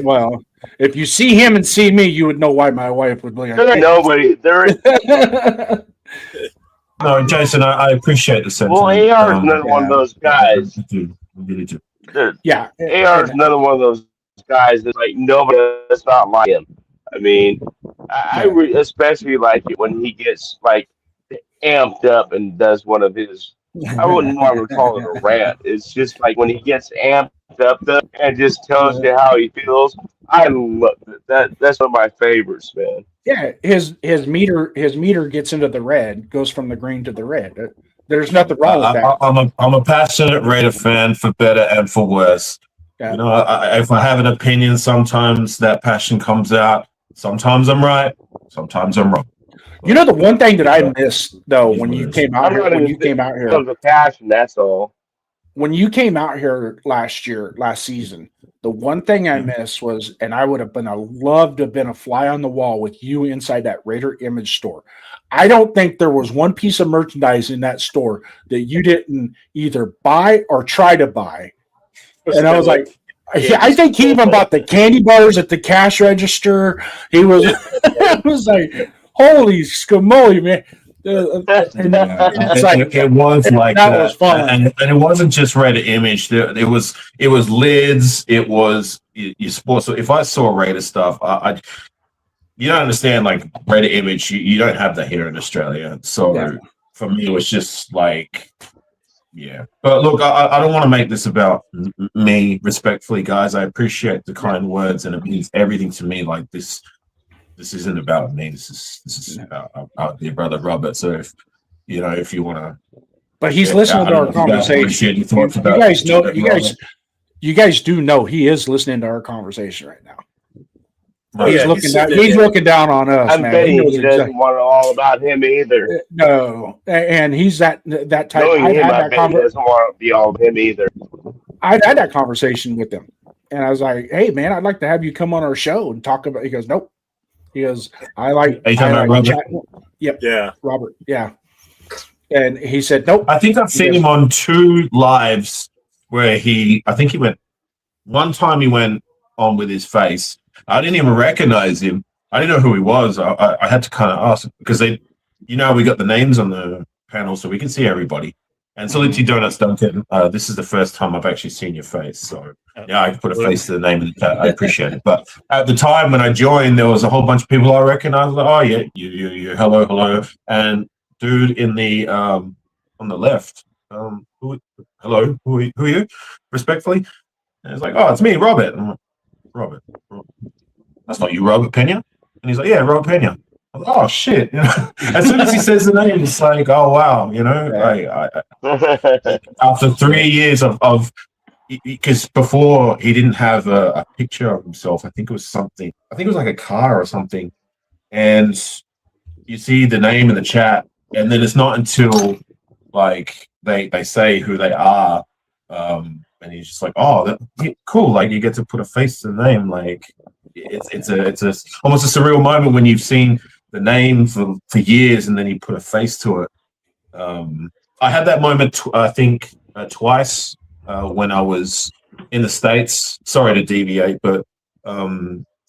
Well, if you see him and see me, you would know why my wife would be like, There's nobody. There is. No, Jason, I appreciate the sentiment. Well, AR is another one of those guys. Yeah, AR is another one of those guys that's like nobody that's not like him. I mean, I especially like it when he gets like amped up and does one of his. I wouldn't want to call it a rant. It's just like when he gets amped up and just tells you how he feels. I love that. That's one of my favorites, man. Yeah, his meter gets into the red, goes from the green to the red. There's nothing wrong with that. I'm a passionate Raider fan for better and for worse. Yeah. If I have an opinion, sometimes that passion comes out. Sometimes I'm right. Sometimes I'm wrong. The one thing that I missed though when you came out here, the passion. That's all. When you came out here last season, the one thing I missed was, and I would have loved to have been a fly on the wall with you inside that Raider image store. I don't think there was one piece of merchandise in that store that you didn't either buy or try to buy. And I was like, I think he even bought the candy bars at the cash register. He was, it was like, holy scamoly, man. It was like that. Was fun. And it wasn't just Raider image. It was lids. It was your sports. So if I saw Raider stuff, you don't understand like Raider image. You don't have that here in Australia. So for me, it was just like, yeah. But look, I don't want to make this about me. Respectfully, guys, I appreciate the kind words, and it means everything to me. Like this isn't about me. This is about our dear brother Robert. So if you want to, but he's listening to our conversation. You guys do know he is listening to our conversation right now. He's looking down on us. I'm betting he doesn't want it all about him either. No, and he's that type. Knowing him, I bet he doesn't want it to be all of him either. I've had that conversation with him, and I was like, "Hey, man, I'd like to have you come on our show and talk about." He goes, "Nope." He goes, "I like." Robert? Yep. Yeah. Robert. Yeah. And he said, "Nope." I think I've seen him on 2 lives where I think he went. One time he went on with his face. I didn't even recognize him. I didn't know who he was. I had to kind of ask because we got the names on the panel so we can see everybody. And Salute to Donuts Duncan. This is the first time I've actually seen your face. So yeah, I can put a face to the name in the chat. I appreciate it. But at the time when I joined, there was a whole bunch of people I recognized. Like, oh yeah, you, hello. And dude in the on the left, hello, who are you? Respectfully. And it's like, oh, it's me, Robert. I'm like, Robert. That's not you, Robert Pena. And he's like, yeah, Robert Pena. I'm like, oh shit! As soon as he says the name, it's like, oh wow, after 3 years of because before he didn't have a picture of himself. I think it was like a car or something. And you see the name in the chat, and then it's not until like they say who they are, and he's just like, oh, cool. Like you get to put a face to the name. Like it's almost a surreal moment when you've seen the name for years, and then you put a face to it. I had that moment, I think, twice when I was in the States. Sorry to deviate, but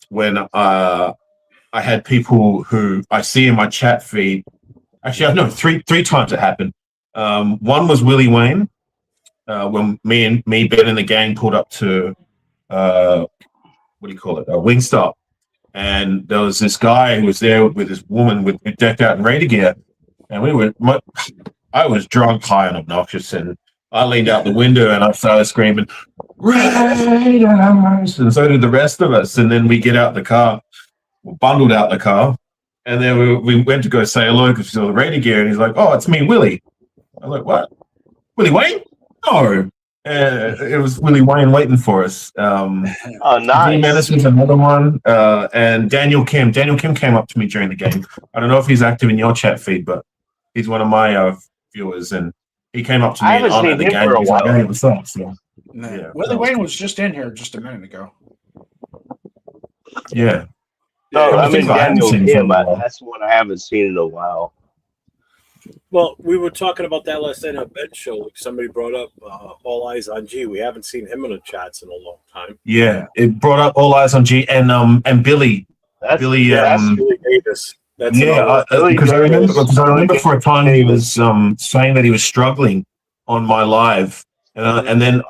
when I had people who I see in my chat feed. Actually, I know three times it happened. One was Willie Wayne, when me, Ben, and the gang pulled up to Wingstop. And there was this guy who was there with this woman with decked out in Raider gear, and I was drunk, high, and obnoxious, and I leaned out the window and I started screaming, Raiders! And so did the rest of us. And then we get out the car, bundled out the car, and then we went to go say hello because we saw the Raider gear. And he's like, oh, it's me, Willie. I was like, what? Willie Wayne? No. It was Willie Wayne waiting for us. Nice. Menace was another one. And Daniel Kim. Daniel Kim came up to me during the game. I don't know if he's active in your chat feed, but he's one of my viewers. And he came up to me I and haven't honored seen the him for game. a He's like, while. hey, what's up? So, Yeah. Willie Wayne was just in here just a minute ago. yeah. No, I I mean haven't Daniel seen him Kim. for a while. That's one I haven't seen in a while. Well, we were talking about that last night on Ben Show. Like somebody brought up All Eyes on G. We haven't seen him in the chats in a long time. Yeah, it brought up All Eyes on G and Billy. That's Billy, that's Billy Davis. That's yeah, another- because I remember Billy for a time he was saying that he was struggling on my live, and then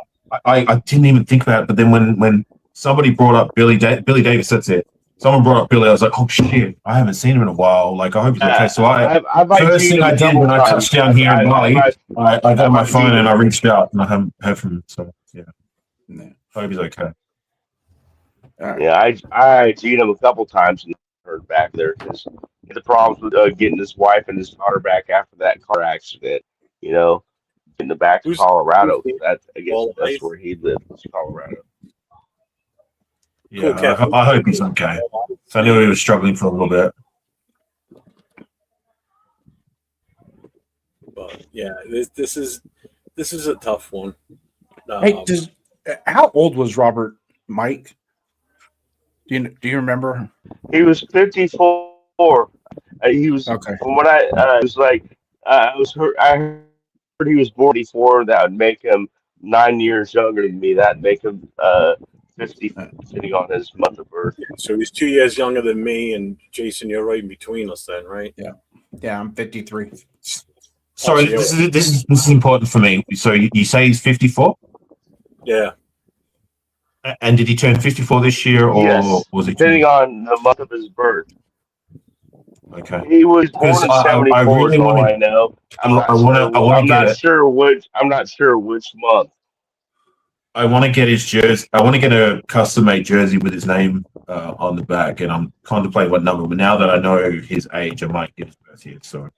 I didn't even think about it. But then when somebody brought up Billy Davis, that's it. Someone brought up Billy. I was like, oh shit, I haven't seen him in a while. Like I hope he's okay. So I've first thing I did when I touched down here in Bali, I got my phone and I reached out and I haven't heard from him. So yeah, I hope he's okay. Yeah, I IG'd him a couple times and heard back there because the problems with getting his wife and his daughter back after that car accident. You know, getting them back to Colorado. That I guess that's where he lived, was Colorado. Yeah, Cool, I hope he's okay. So I knew he was struggling for a little bit. But yeah, this is a tough one. Hey, how old was Robert Mike? Do you remember? He was 54. He was Okay. from what I was like. I heard he was 44. That would make him 9 years younger than me. That'd make him 50, sitting on his month of birth. So he's 2 years younger than me, and Jason, you're right in between us then, right? Yeah, I'm 53. Sorry, this is important for me. So you say he's 54? Yeah. And did he turn 54 this year, or Yes, was it? depending on the month of his birth. Okay. He was born in I 74. really so wanna- I know. I'm not sure which month. I want to get his jersey. I want to get a custom-made jersey with his name on the back, and I'm contemplating what number. But now that I know his age, I might get his birth here. So,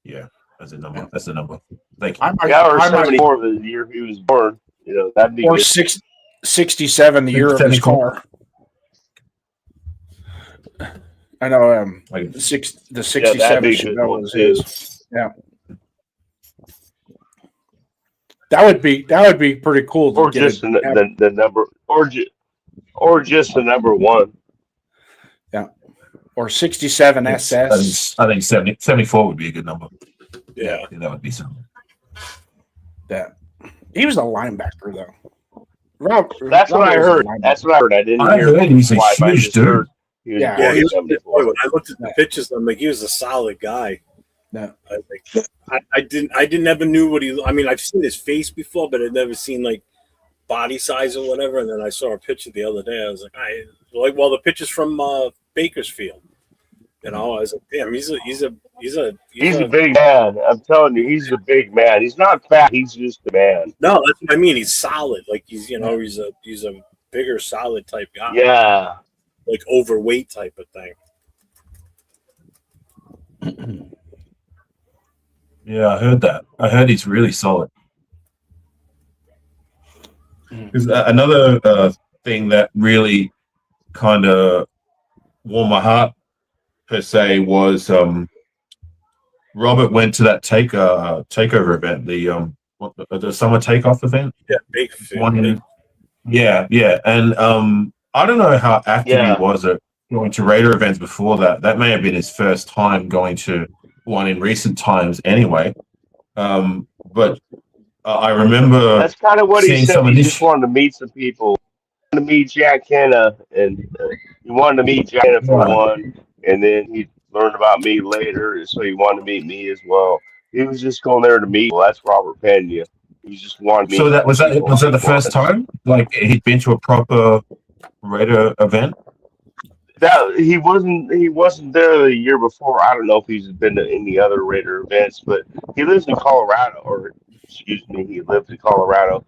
yeah, that's a number. That's the number. Thank you. Or 74 the year he was born. You know, that'd be Or good. 67 the year of his car. I know. The 67 Chevelle was his. Yeah. That would be pretty cool. Or just the number, or just the number one. Yeah. Or 67 SS. I think 74 would be a good number. Yeah, that would be something. That he was a linebacker though. That's what I heard. That's what I heard. I didn't hear. Heard he's a huge dude. Yeah, he was, when I looked at the pictures, I'm like, he was a solid guy. No, I didn't ever knew what he. I mean, I've seen his face before, but I'd never seen like body size or whatever. And then I saw a picture the other day. I was like, well, the picture's from Bakersfield. You know, I was like, damn, he's a big man. I'm telling you, he's a big man. He's not fat. He's just a man. No, that's what I mean. He's solid. Like he's a bigger, solid type guy. Yeah, like overweight type of thing. Yeah, I heard that. I heard he's really solid. Because another thing that really kind of warmed my heart, per se, was Robert went to that takeover event, the summer takeoff event. Yeah, big one. Yeah, and I don't know how active he was at going to Raider events before that. That may have been his first time going to one in recent times anyway. But I remember that's kind of what he said. He just wanted to meet some people. He wanted to meet Jack Hanna, and he wanted to meet Jack Hanna for one, and then he learned about me later, so he wanted to meet me as well. He was just going there to meet. Well, that's Robert Pena. He just wanted to meet. So was that the first time? Like he'd been to a proper Raider event? That he wasn't there the year before. I don't know if he's been to any other Raider events, but he lives in Colorado, or Excuse me. He lived in Colorado.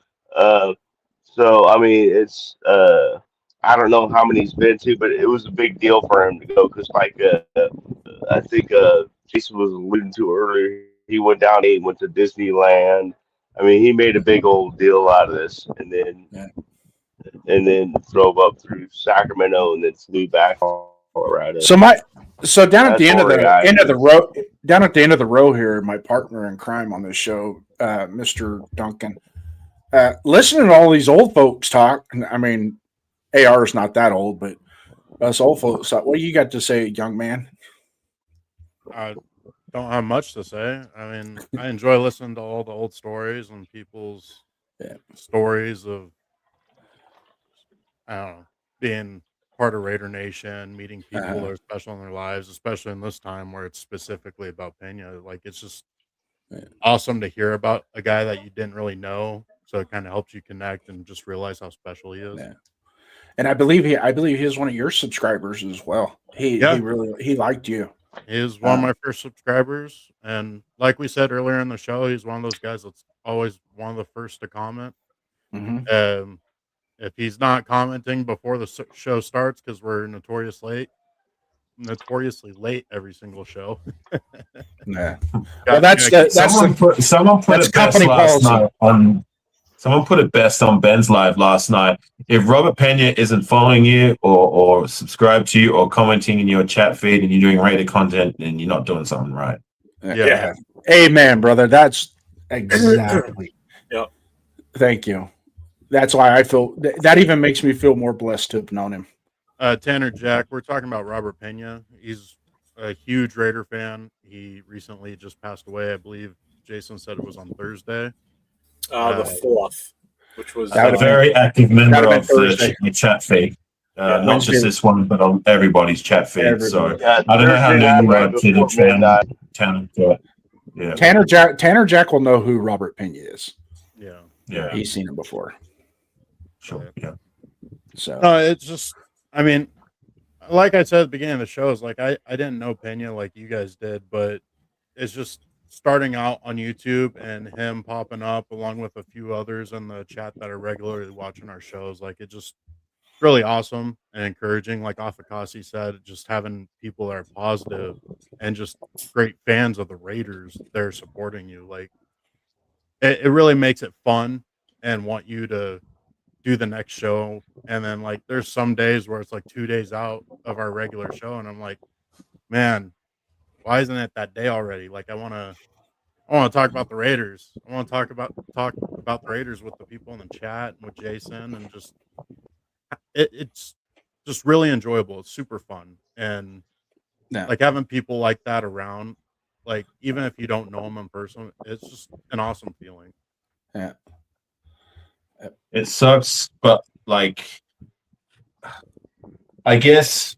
So I mean, it's I don't know how many he's been to, but it was a big deal for him to go because I think Jason was alluding to earlier. He went down. He went to Disneyland. I mean, he made a big old deal out of this, Yeah. and then drove up through Sacramento and then flew back to Colorado. So down at That's the end of where the I end of the is. row, down at the end of the row here, my partner in crime on this show, Mr. Duncan, listening to all these old folks talk. I mean, AR is not that old, but us old folks. What do you got to say, young man? I don't have much to say. I mean, I enjoy listening to all the old stories and people's stories of, I don't know, being part of Raider Nation, meeting people that are special in their lives, especially in this time where it's specifically about Pena. Like, it's just awesome to hear about a guy that you didn't really know. So it kind of helps you connect and just realize how special he is. Yeah. And I believe he is one of your subscribers as well. He liked you. He is one of my first subscribers, and like we said earlier in the show, he's one of those guys that's always one of the first to comment. Mm-hmm. If he's not commenting before the show starts, because we're notoriously late every single show. Yeah. Well, someone put it best last night on. Someone put it best on Ben's live last night. If Robert Pena isn't following you or subscribed to you or commenting in your chat feed and you're doing Raider content, then you're not doing something right. Yeah. Amen, brother. That's exactly. Yep. Thank you. That's why I feel that even makes me feel more blessed to have known him. Tanner Jack, we're talking about Robert Pena. He's a huge Raider fan. He recently just passed away. I believe Jason said it was on Thursday. The 4th, which was a very active member of the chat feed. Not just this one, but on everybody's chat feed. So I don't know how new you are to the Tanner, but yeah. Tanner Jack will know who Robert Pena is. Yeah. He's seen him before. Sure. Yeah. So no, it's just, I mean, like I said at the beginning of the show, is like I didn't know Pena like you guys did, but it's just starting out on YouTube and him popping up along with a few others in the chat that are regularly watching our shows. Like, it just really awesome and encouraging. Like Afakasi said, just having people that are positive and just great fans of the Raiders, they're supporting you. Like, it really makes it fun and want you to do the next show. And then, like, there's some days where it's like 2 days out of our regular show, and I'm like, man, why isn't it that day already? Like, I want to talk about the Raiders. I want to talk about the Raiders with the people in the chat and with Jason, and just it's just really enjoyable. It's super fun, and like having people like that around, like even if you don't know them in person, it's just an awesome feeling. Yeah, it sucks, but like, I guess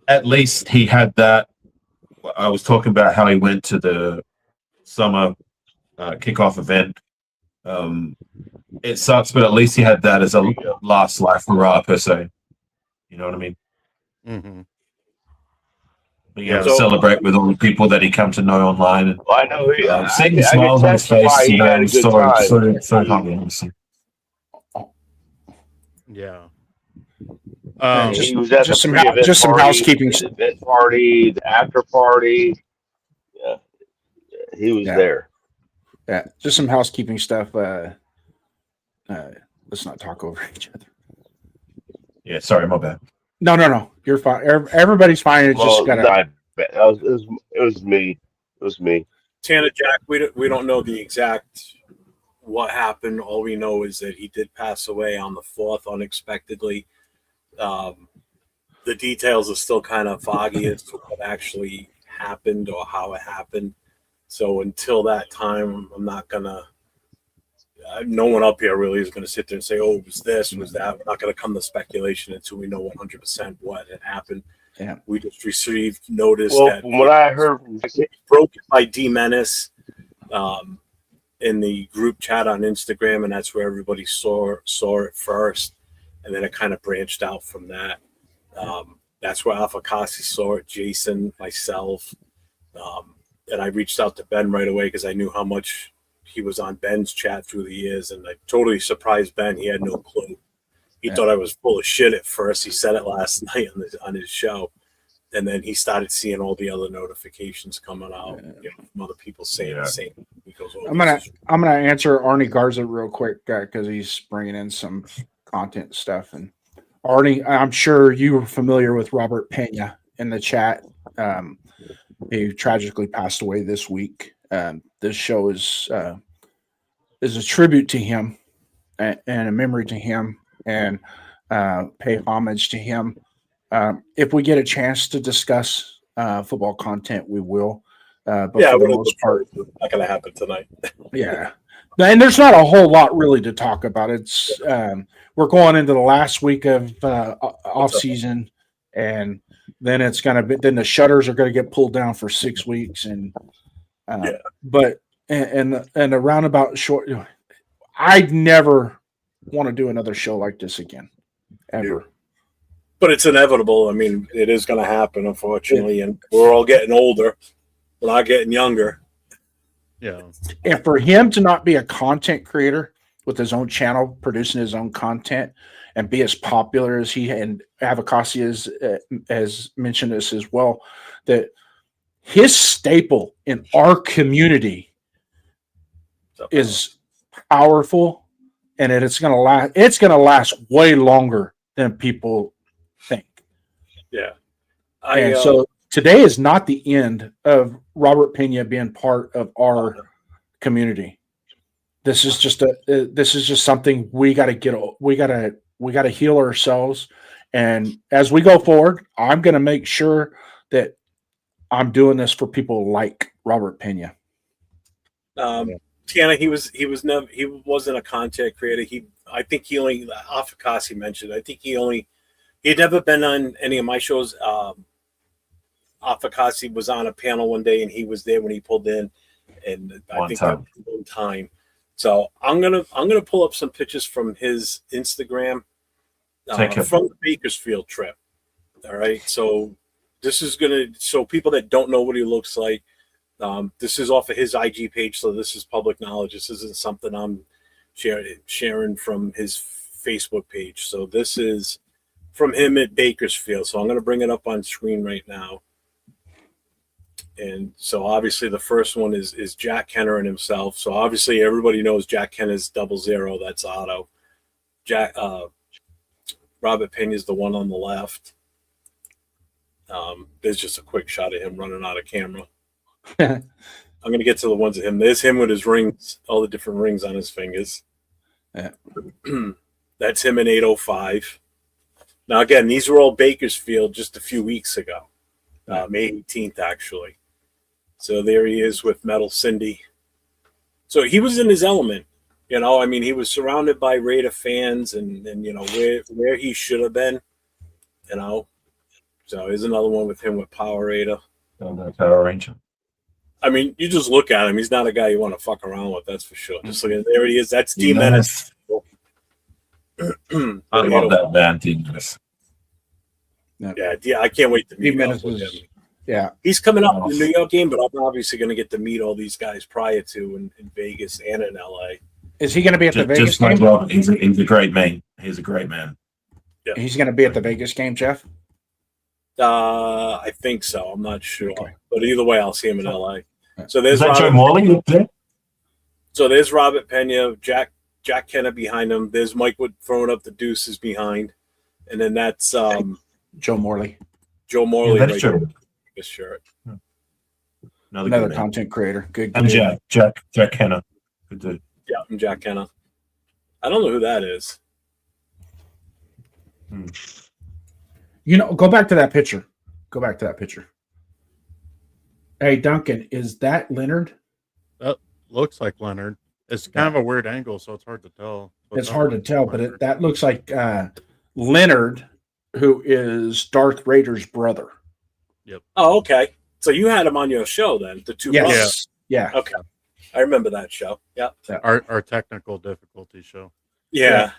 at least he had that. I was talking about how he went to the summer kickoff event. It sucks, but at least he had that as a last life hurrah per se. You know what I mean? Mm-hmm. Being able to celebrate with all the people that he come to know online. And, I know. seeing the smiles on his face, you know, so humbling, honestly. Yeah. Just, he was at just some housekeeping. The event party, the after party. Yeah, he was there. Yeah, just some housekeeping stuff. Let's not talk over each other. Yeah, sorry, my bad. No, you're fine. Everybody's fine. It's just gotta. It was me. It was me. Tanner Jack. We don't know the exact what happened. All we know is that he did pass away on the 4th unexpectedly. The details are still kind of foggy as to what actually happened or how it happened. So until that time, I'm not gonna. No one up here really is going to sit there and say, "Oh, it was this, was that." We're not going to come to speculation until we know 100% what had happened. Yeah, we just received notice that from what I heard broken by D Menace in the group chat on Instagram, and that's where everybody saw it first, and then it kind of branched out from that. That's where Afakasi saw it, Jason, myself, and I reached out to Ben right away because I knew how much he was on Ben's chat through the years, and I totally surprised Ben. He had no clue. He thought I was full of shit at first. He said it last night on his show, and then he started seeing all the other notifications coming out, from other people saying the same. He goes, I'm gonna answer Arnie Garza real quick because he's bringing in some content stuff. And Arnie, I'm sure you were familiar with Robert Pena in the chat. He tragically passed away this week. This show is a tribute to him and a memory to him, and pay homage to him. If we get a chance to discuss football content, we will. But for the most part, not going to happen tonight. Yeah, and there's not a whole lot really to talk about. It's we're going into the last week of off season, and then it's going to be. Then the shutters are going to get pulled down for 6 weeks, and but and the roundabout short. I'd never want to do another show like this again, ever. But it's inevitable. I mean, it is going to happen, unfortunately, and we're all getting older. We're not getting younger. Yeah. And for him to not be a content creator with his own channel, producing his own content, and be as popular as he and Avocasi has mentioned this as well, that his staple in our community is powerful, and it's going to last. It's going to last way longer than people think. Yeah. So today is not the end of Robert Pena being part of our community. This is just something we got to get. We got to heal ourselves, and as we go forward, I'm going to make sure that I'm doing this for people like Robert Pena. Tiana, he wasn't a content creator. I think he only, Afakasi mentioned, I think he'd never been on any of my shows. Afakasi was on a panel one day, and he was there when he pulled in, and I think that was one time. So I'm gonna pull up some pictures from his Instagram from the Bakersfield trip. All right, so this is so people that don't know what he looks like. This is off of his IG page, so this is public knowledge. This isn't something I'm sharing from his Facebook page. So this is from him at Bakersfield. So I'm going to bring it up on screen right now. And so obviously the first one is Jack Kenner and himself. So obviously everybody knows Jack Kenner's 00. That's Otto. Robert Pena is the one on the left. There's just a quick shot of him running out of camera. I'm going to get to the ones of him. There's him with his rings, all the different rings on his fingers. Yeah. That's him in 805. Now, again, these were all Bakersfield just a few weeks ago, May 18th, actually. So there he is with Metal Cindy. So he was in his element. I mean, he was surrounded by Raider fans and where he should have been, So here's another one with him with Power Raider. Power Ranger. I mean, you just look at him. He's not a guy you want to fuck around with, that's for sure. Just look at there he is. That's D Menace. I love that band, D Menace. Yeah, I can't wait to meet him. Yeah. He's coming up in the New York game, but I'm obviously going to get to meet all these guys prior to in Vegas and in LA. Is he going to be at the Vegas game? Well, he's a great man. He's a great man. Yeah. He's going to be at the Vegas game, Jeff? I think so. I'm not sure. Okay. But either way, I'll see him in LA. So there's Joe Morley up there? So there's Robert Pena, Jack Kenner behind him. There's Mike Wood throwing up the deuces behind. And then that's Joe Morley. Joe Morley. Yeah, that's true. This shirt. Another content creator. Good. And Jack Kenner. Good dude. Yeah, I'm Jack Kenner. I don't know who that is. Go back to that picture. Hey, Duncan, is that Leonard? That looks like Leonard. It's kind of a weird angle, so it's hard to tell. It's hard to tell, but that looks like Leonard, who is Darth Raider's brother. Yep. Oh, okay. So you had him on your show then, the two brothers. Yeah. Okay. I remember that show. Yeah. Our technical difficulty show. Yeah.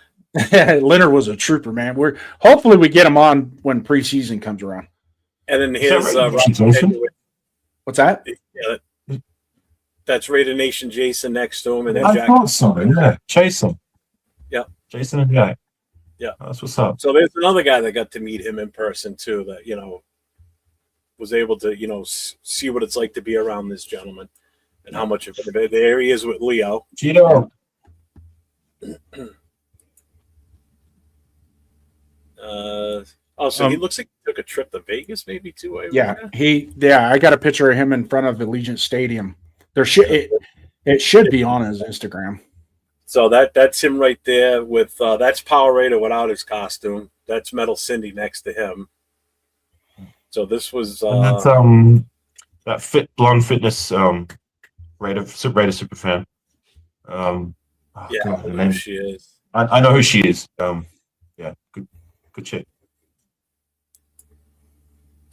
Leonard was a trooper, man. Hopefully we get him on when preseason comes around. And then here's what's that? Yeah. That's Raider Nation Jason next to him, and then I Jack. thought so. Yeah, Jason. Yeah, Jason and Jack. Yeah, that's what's up. So there's another guy that got to meet him in person too. That was able to see what it's like to be around this gentleman and how much of it. There he is with Leo. Cheeto. So he looks like he took a trip to Vegas, maybe too. I got a picture of him in front of Allegiant Stadium. It should be on his Instagram. So that's him right there with that's Power Raider without his costume. That's Metal Cindy next to him. So this was that's that blonde fitness Raider super fan. I know who she is. I know who she is. Yeah, good chick.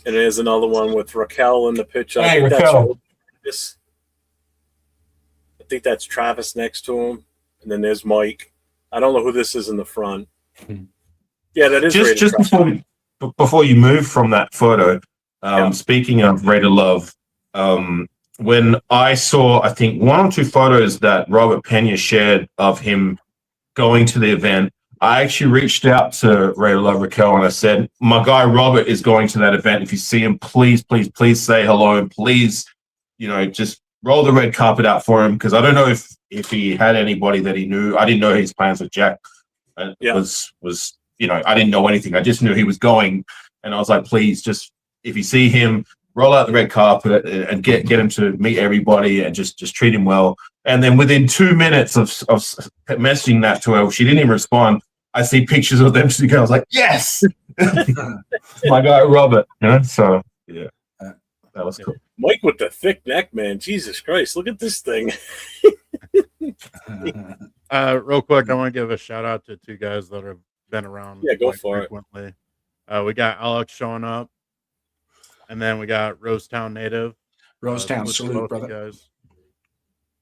And there's another one with Raquel in the picture. Hey, Raquel. I think that's Travis next to him. And then there's Mike. I don't know who this is in the front. Yeah, that is just before you move from that photo. Speaking of Raider Love, when I saw, I think 1 or 2 photos that Robert Pena shared of him going to the event, I actually reached out to Raider Love Raquel and I said, my guy Robert is going to that event. If you see him, please say hello and please, just roll the red carpet out for him, because I don't know if he had anybody that he knew. I didn't know his plans with Jack. I didn't know anything. I just knew he was going, and I was like, please, just if you see him, roll out the red carpet and get him to meet everybody and just treat him well. And then within 2 minutes of messaging that to her, she didn't even respond. I see pictures of them together. I was like, yes, my guy Robert. So yeah, that was cool. Mike with the thick neck, man. Jesus Christ, look at this thing. Real quick, I want to give a shout out to 2 guys that have been around. Yeah, go for frequently. We got Alex showing up, and then we got Rosetown native. Rosetown, salute, brother. Guys.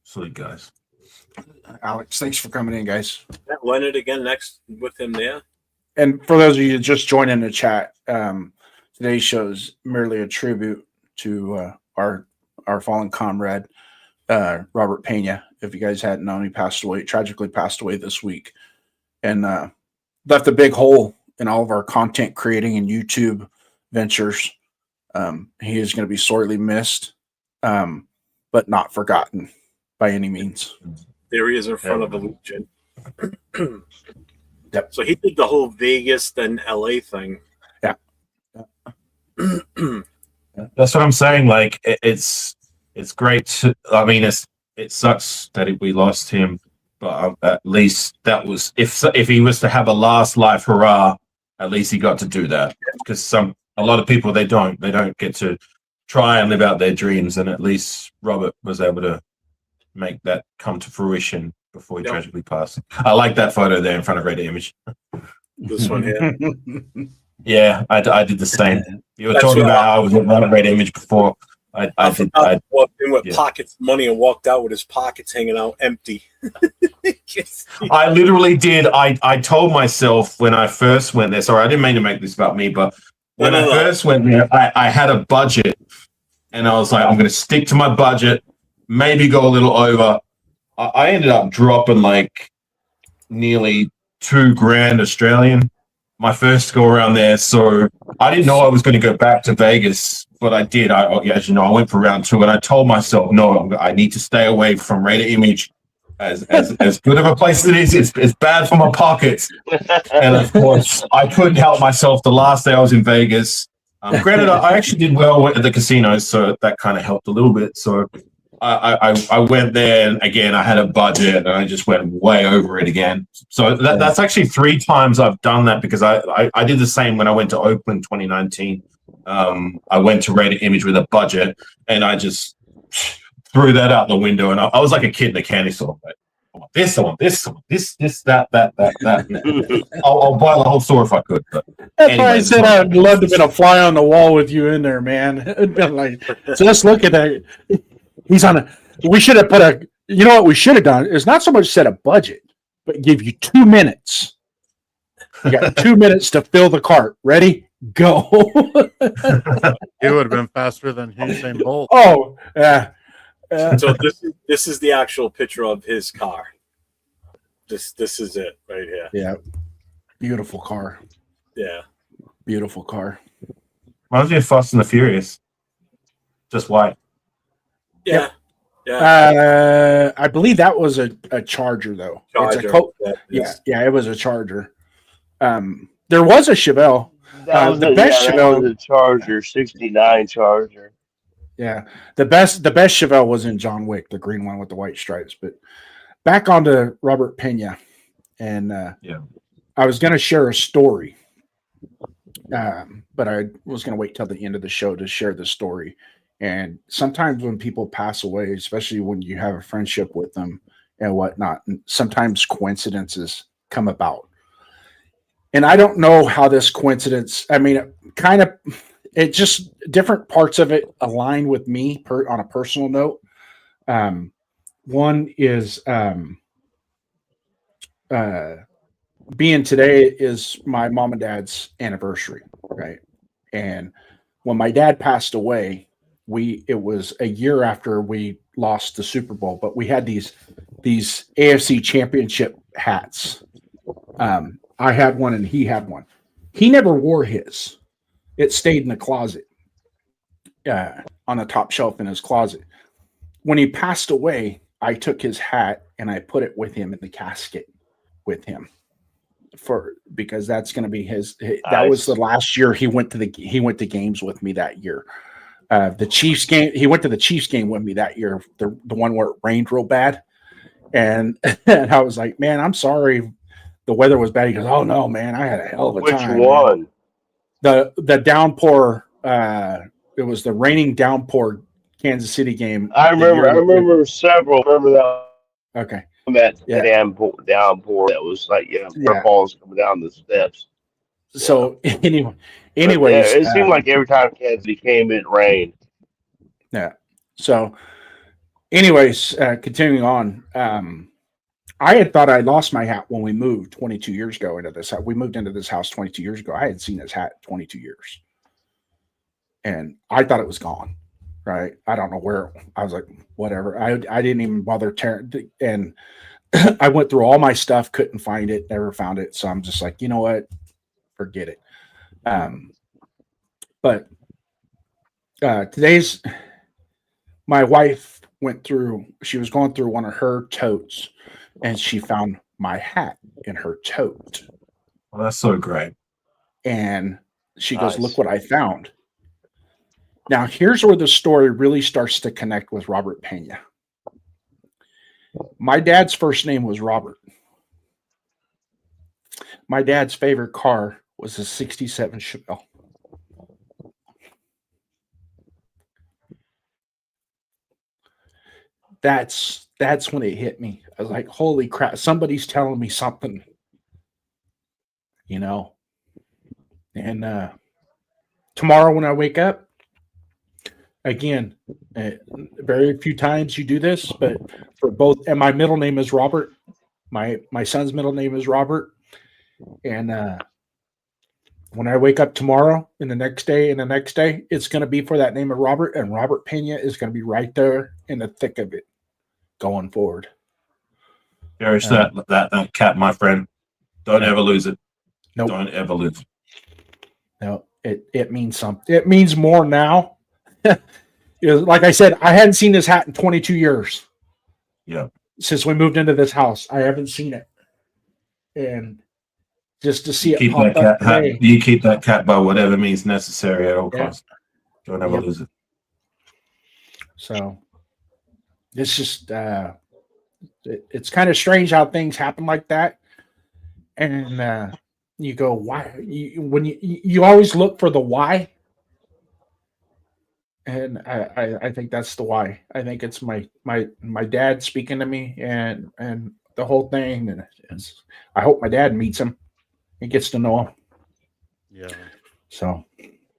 Salute, guys. Alex, thanks for coming in, guys. Leonard again next with him there. And for those of you just joining the chat, today's show is merely a tribute to our fallen comrade, Robert Pena. If you guys hadn't known, he tragically passed away this week, and left a big hole in all of our content creating and YouTube ventures. He is going to be sorely missed, but not forgotten by any means. There he is in front of the Legion. Yep. So he did the whole Vegas then LA thing. Yeah. That's what I'm saying. Like it's great. It sucks that we lost him, but at least that was if he was to have a last life hurrah, at least he got to do that. Because a lot of people they don't get to try and live out their dreams, and at least Robert was able to make that come to fruition before he tragically passed. I like that photo there in front of Raider Image. This one here. Yeah, I did the same. You were talking about how I was in Raider Image before. I walked in with pockets of money and walked out with his pockets hanging out empty. I literally did. I told myself when I first went there, sorry, I didn't mean to make this about me, but when I first went there, I had a budget and I was like, I'm going to stick to my budget, maybe go a little over. I ended up dropping like nearly $2,000 Australian my first go around there. So I didn't know I was going to go back to Vegas, but I did. As you know, I went for round 2 and I told myself, no, I need to stay away from Raider Image. As good of a place as it is, it's bad for my pockets. And of course, I couldn't help myself the last day I was in Vegas. Granted, I actually did well at the casinos, so that kind of helped a little bit. So I went there, and again, I had a budget, and I just went way over it again. So that's actually 3 times I've done that, because I did the same when I went to Oakland 2019. I went to Raider Image with a budget, and I just threw that out the window, and I was like a kid in a candy store. Like, I want this, that. I'll buy the whole store if I could. But that's why I said I'd love to have been a fly on the wall with you in there, man. It'd been like, just look at that. He's on a. We should have put you know what we should have done is not so much set a budget, but give you 2 minutes. You got 2 minutes to fill the cart. Ready? Go. It would have been faster than Usain Bolt. Oh, yeah. So this is the actual picture of his car. This is it right here. Yeah. Beautiful car. Yeah. Beautiful car. Reminds me of Fast and the Furious. Just white. Yeah. Yeah. I believe that was a Charger though. Charger. Yeah, it was a Charger. There was a Chevelle. That was the a, best yeah, that Chevelle. was a Charger, 69 Charger. Yeah, the best Chevelle was in John Wick, the green one with the white stripes. But back onto Robert Pena, and I was going to share a story, but I was going to wait till the end of the show to share the story. And sometimes when people pass away, especially when you have a friendship with them and whatnot, and sometimes coincidences come about. And I don't know how this coincidence, I mean, it just different parts of it align with me on a personal note. One is being today is my mom and dad's anniversary, right? And when my dad passed away, it was a year after we lost the Super Bowl, but we had these AFC championship hats. I had one and he had one. He never wore his. It stayed in the closet, on the top shelf in his closet. When he passed away, I took his hat and I put it with him in the casket with him because that's going to be his. That was the last year he went to games with me that year. The Chiefs game, he went to the Chiefs game with me that year, the one where it rained real bad. And I was like, man, I'm sorry. The weather was bad. He goes, oh no, man, I had a hell of a time. Which one? Man. The downpour. It was the raining downpour Kansas City game. I remember several. Remember that? Okay. That downpour that was like balls coming down the steps. So anyways, it seemed like every time Kansas City came, it rained. Yeah. So, anyways, continuing on. I had thought I lost my hat when we moved 22 years ago into this house. We moved into this house 22 years ago. I hadn't seen this hat 22 years. And I thought it was gone, right? I don't know where. I was like, whatever. I didn't even bother tearing. And I went through all my stuff, couldn't find it, never found it. So I'm just like, you know what? Forget it. But today's, my wife she was going through one of her totes. And she found my hat in her tote. Well, that's so great. And she goes, look what I found. Now, here's where the story really starts to connect with Robert Pena. My dad's first name was Robert. My dad's favorite car was a 67 Chevelle. That's when it hit me. I was like, holy crap, somebody's telling me something, And tomorrow when I wake up, again, very few times you do this, but for both, and my middle name is Robert. My son's middle name is Robert. And when I wake up tomorrow and the next day, it's going to be for that name of Robert, and Robert Pena is going to be right there in the thick of it going forward. Cherish that cap, my friend. Don't ever lose it. Nope. Don't ever lose it. No, it means something. It means more now. Like I said, I hadn't seen this hat in 22 years. Yeah. Since we moved into this house, I haven't seen it. And just to see it pop up today. You keep that cap by whatever means necessary at all costs. Don't ever lose it. So it's just it's kind of strange how things happen like that. And you go, why? When you always look for the why. And I think that's the why. I think it's my dad speaking to me and the whole thing. And I hope my dad meets him and gets to know him. Yeah. So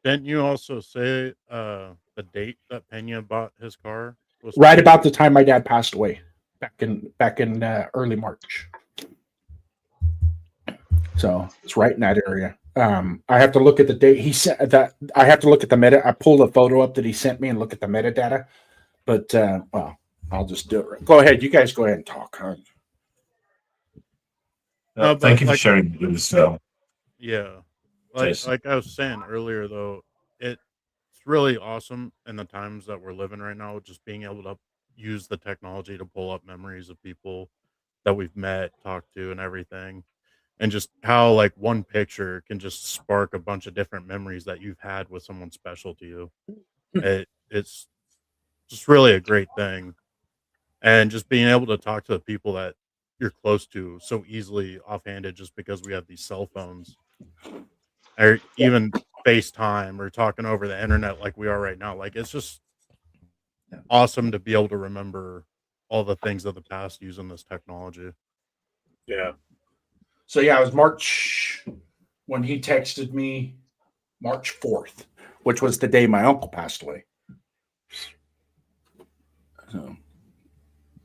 didn't you also say the date that Pena bought his car was right about the time my dad passed away, back in early March. So it's right in that area. I have to look at the date he sent that. I have to look at the I pulled a photo up that he sent me and look at the metadata. But well, I'll just do it. Go ahead. You guys go ahead and talk. Huh? No, thank you for like- sharing this. Yeah. Jason. Like I was saying earlier, though, it's really awesome in the times that we're living right now, just being able to use the technology to pull up memories of people that we've met, talked to, and everything. And just how like one picture can just spark a bunch of different memories that you've had with someone special to you. It's just really a great thing. And just being able to talk to the people that you're close to so easily offhanded just because we have these cell phones, or even FaceTime, or talking over the internet like we are right now. Like, it's just awesome to be able to remember all the things of the past using this technology. Yeah. So yeah, it was March when he texted me, March 4th, which was the day my uncle passed away. So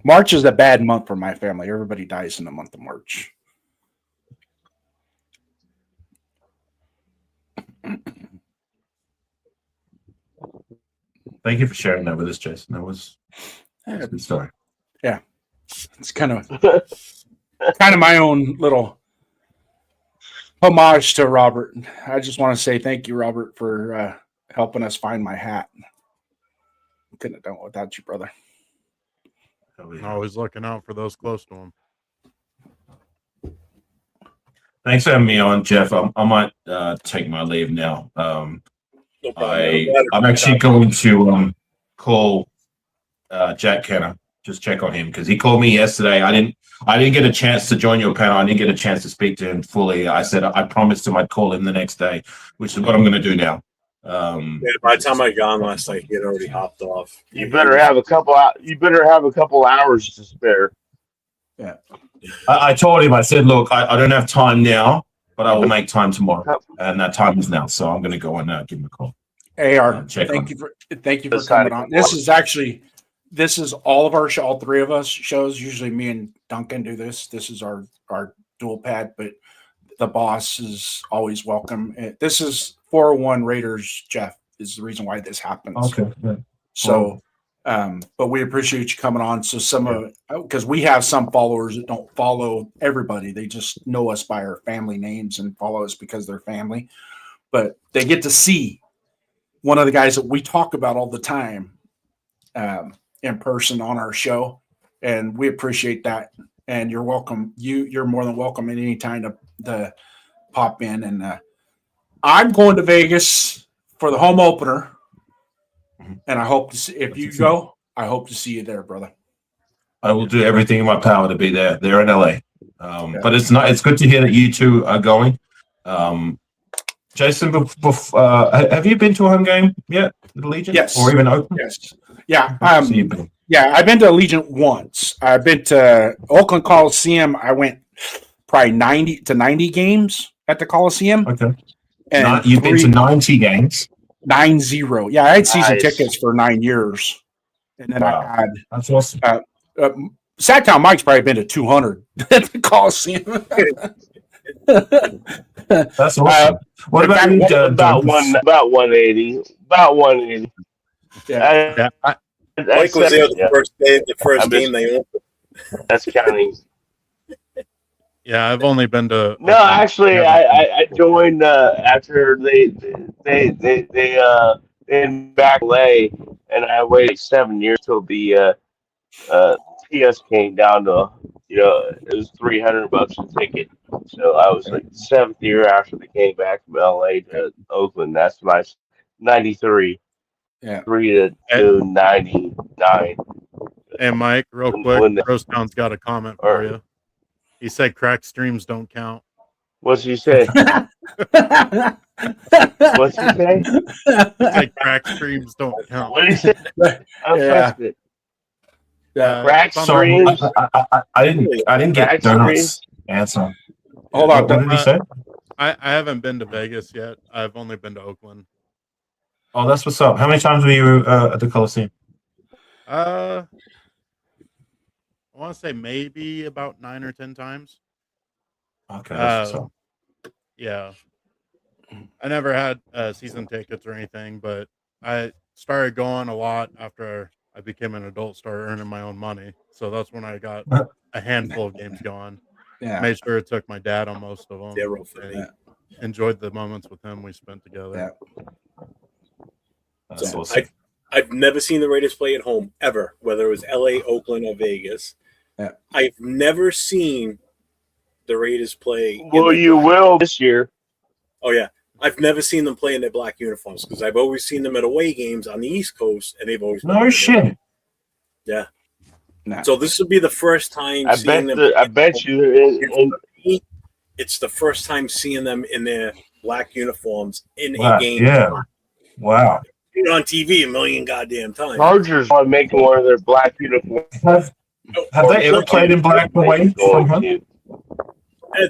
March is a bad month for my family. Everybody dies in the month of March. Thank you for sharing that with us, Jason. That was a good story. Yeah, it's kind of my own little homage to Robert. I just want to say thank you, Robert, for helping us find my hat. Couldn't have done it without you, brother. Always looking out for those close to him. Thanks for having me on, Jeff. I might take my leave now. No problem. I'm actually going to call Jack Kenner, just check on him, because he called me yesterday. I didn't get a chance to join your panel. I didn't get a chance to speak to him fully. I said I promised him I'd call him the next day, which is what I'm going to do now. By the time I got on last night, he had already hopped off. You better have a couple. You better have a couple hours to spare. Yeah. I told him, I said, look, I don't have time now, but I will make time tomorrow, and that time is now. So I'm going to go and give him a call. AR, thank you for coming on. This is all of our show, all three of us shows. Usually me and Duncan do this. This is our dual pad, but the boss is always welcome. This is 401 Raiders, Jeff, is the reason why this happens. Okay. Yeah. So, but we appreciate you coming on. So because we have some followers that don't follow everybody. They just know us by our family names and follow us because they're family, but they get to see one of the guys that we talk about all the time in person on our show. And we appreciate that. And you're welcome. You're more than welcome at any time to pop in. And I'm going to Vegas for the home opener. And I hope to see, if you go, I hope to see you there, brother. I will do everything in my power to be there. They're in LA. But it's good to hear that you two are going. Jason, have you been to a home game yet with Allegiant? Yes. Or even Oakland? Yes. Yeah. Yeah, I've been to Allegiant once. I've been to Oakland Coliseum. I went probably 90 games at the Coliseum. Okay. And you've been to 90 games? 9-0. Yeah, I had season tickets for 9 years. And then I had that's awesome. Sattown Mike's probably been to 200 at the Coliseum. That's awesome. What about you? About 180. About 180. Yeah. Mike was there the first game they opened. That's counting. Yeah, I've only been to. No, actually, I joined after they in back LA, and I waited 7 years till the PS came down to it was $300 a ticket. So I was like 7th year after they came back from LA to Oakland. That's nice. 93. Yeah. 3 to 99. Hey, Mike, real quick, Rosetown's got a comment for you. He said cracked streams don't count. What's he say? What's he say? He said cracked streams don't count. What did he say? Cracked Sorry, streams. I didn't get Donut's answer. Hold on. What did he say? I haven't been to Vegas yet. I've only been to Oakland. Oh, that's what's up. How many times were you at the Coliseum? I want to say maybe about 9 or 10 times. Okay. That's what's up. Yeah. I never had season tickets or anything, but I started going a lot after I became an adult, started earning my own money. So that's when I got a handful of games going. Yeah. Made sure it took my dad on most of them. 0 for me. Enjoyed the moments with him we spent together. Yeah. That's So, awesome. I've never seen the Raiders play at home ever, whether it was LA, Oakland, or Vegas. Yeah. I've never seen the Raiders play. Well, you will this year. Oh yeah, I've never seen them play in their black uniforms because I've always seen them at away games on the East Coast, and they've always been No shit. Yeah. No. So this will be the first time I seeing bet. them. I bet you. It's the first time seeing them in their black uniforms in Wow. a game. Yeah. Wow. Seen it on TV a million goddamn times. Chargers want to make one of their black uniforms. Have they ever played in black away from home?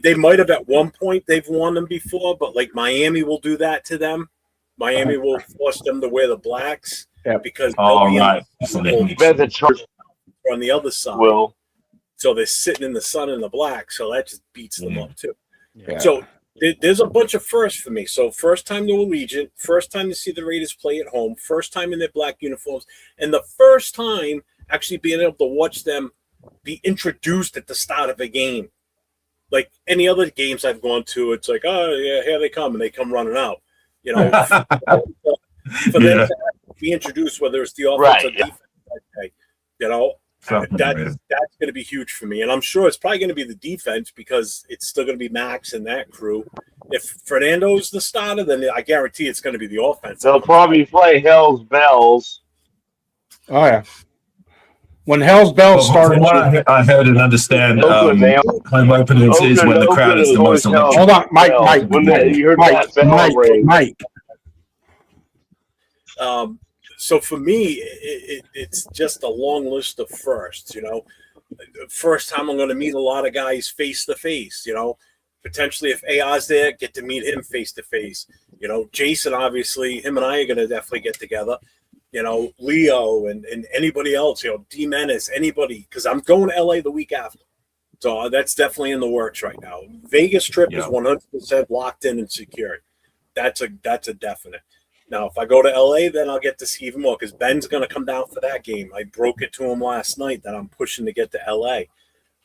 They might have at one point. They've won them before, but like Miami will do that to them. Miami will force them to wear the blacks because they'll be right. I bet the Chargers on the other side. will. So they're sitting in the sun in the black, so that just beats them up too. Yeah. So there's a bunch of firsts for me. So first time to Allegiant, first time to see the Raiders play at home, first time in their black uniforms, and the first time actually being able to watch them be introduced at the start of a game. Like any other games I've gone to, it's like, oh yeah, here they come, and they come running out. You know, for them to be introduced, whether it's the offense or defense, you know, that's going to be huge for me. And I'm sure it's probably going to be the defense because it's still going to be Max and that crew. If Fernando's the starter, then I guarantee it's going to be the offense. They'll probably play Hell's Bells. Oh yeah. When Hell's Bells started, From what I heard and understand, home openers is when the crowd is the most electric. Hold on, Mike. You heard that bell ring. Mike. So for me, it's just a long list of firsts. You know, first time I'm going to meet a lot of guys face to face. You know, potentially if AR's there, get to meet him face to face. You know, Jason, obviously, him and I are going to definitely get together. You know, Leo and anybody else. You know, D Menace, anybody, because I'm going to LA the week after. So that's definitely in the works right now. Vegas trip is 100% locked in and secured. That's a definite. Now, if I go to LA, then I'll get to see even more because Ben's going to come down for that game. I broke it to him last night that I'm pushing to get to LA.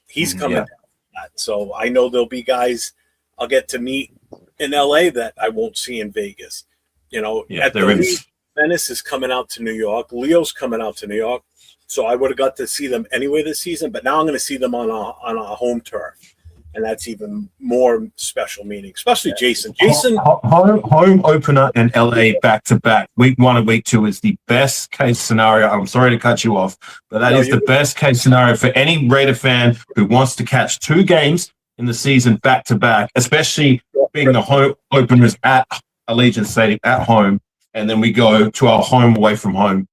He's coming down for that. So I know there'll be guys I'll get to meet in LA that I won't see in Vegas. You know, at the league, Menace is coming out to New York. Leo's coming out to New York. So I would have got to see them anyway this season, but now I'm going to see them on a home turf. And that's even more special meaning, especially Jason. Home opener and LA back to back. Week 1 and week 2 is the best case scenario. I'm sorry to cut you off, but that is the best case scenario for any Raider fan who wants to catch 2 games in the season back to back, especially being the home openers at Allegiant Stadium at home, and then we go to our home away from home.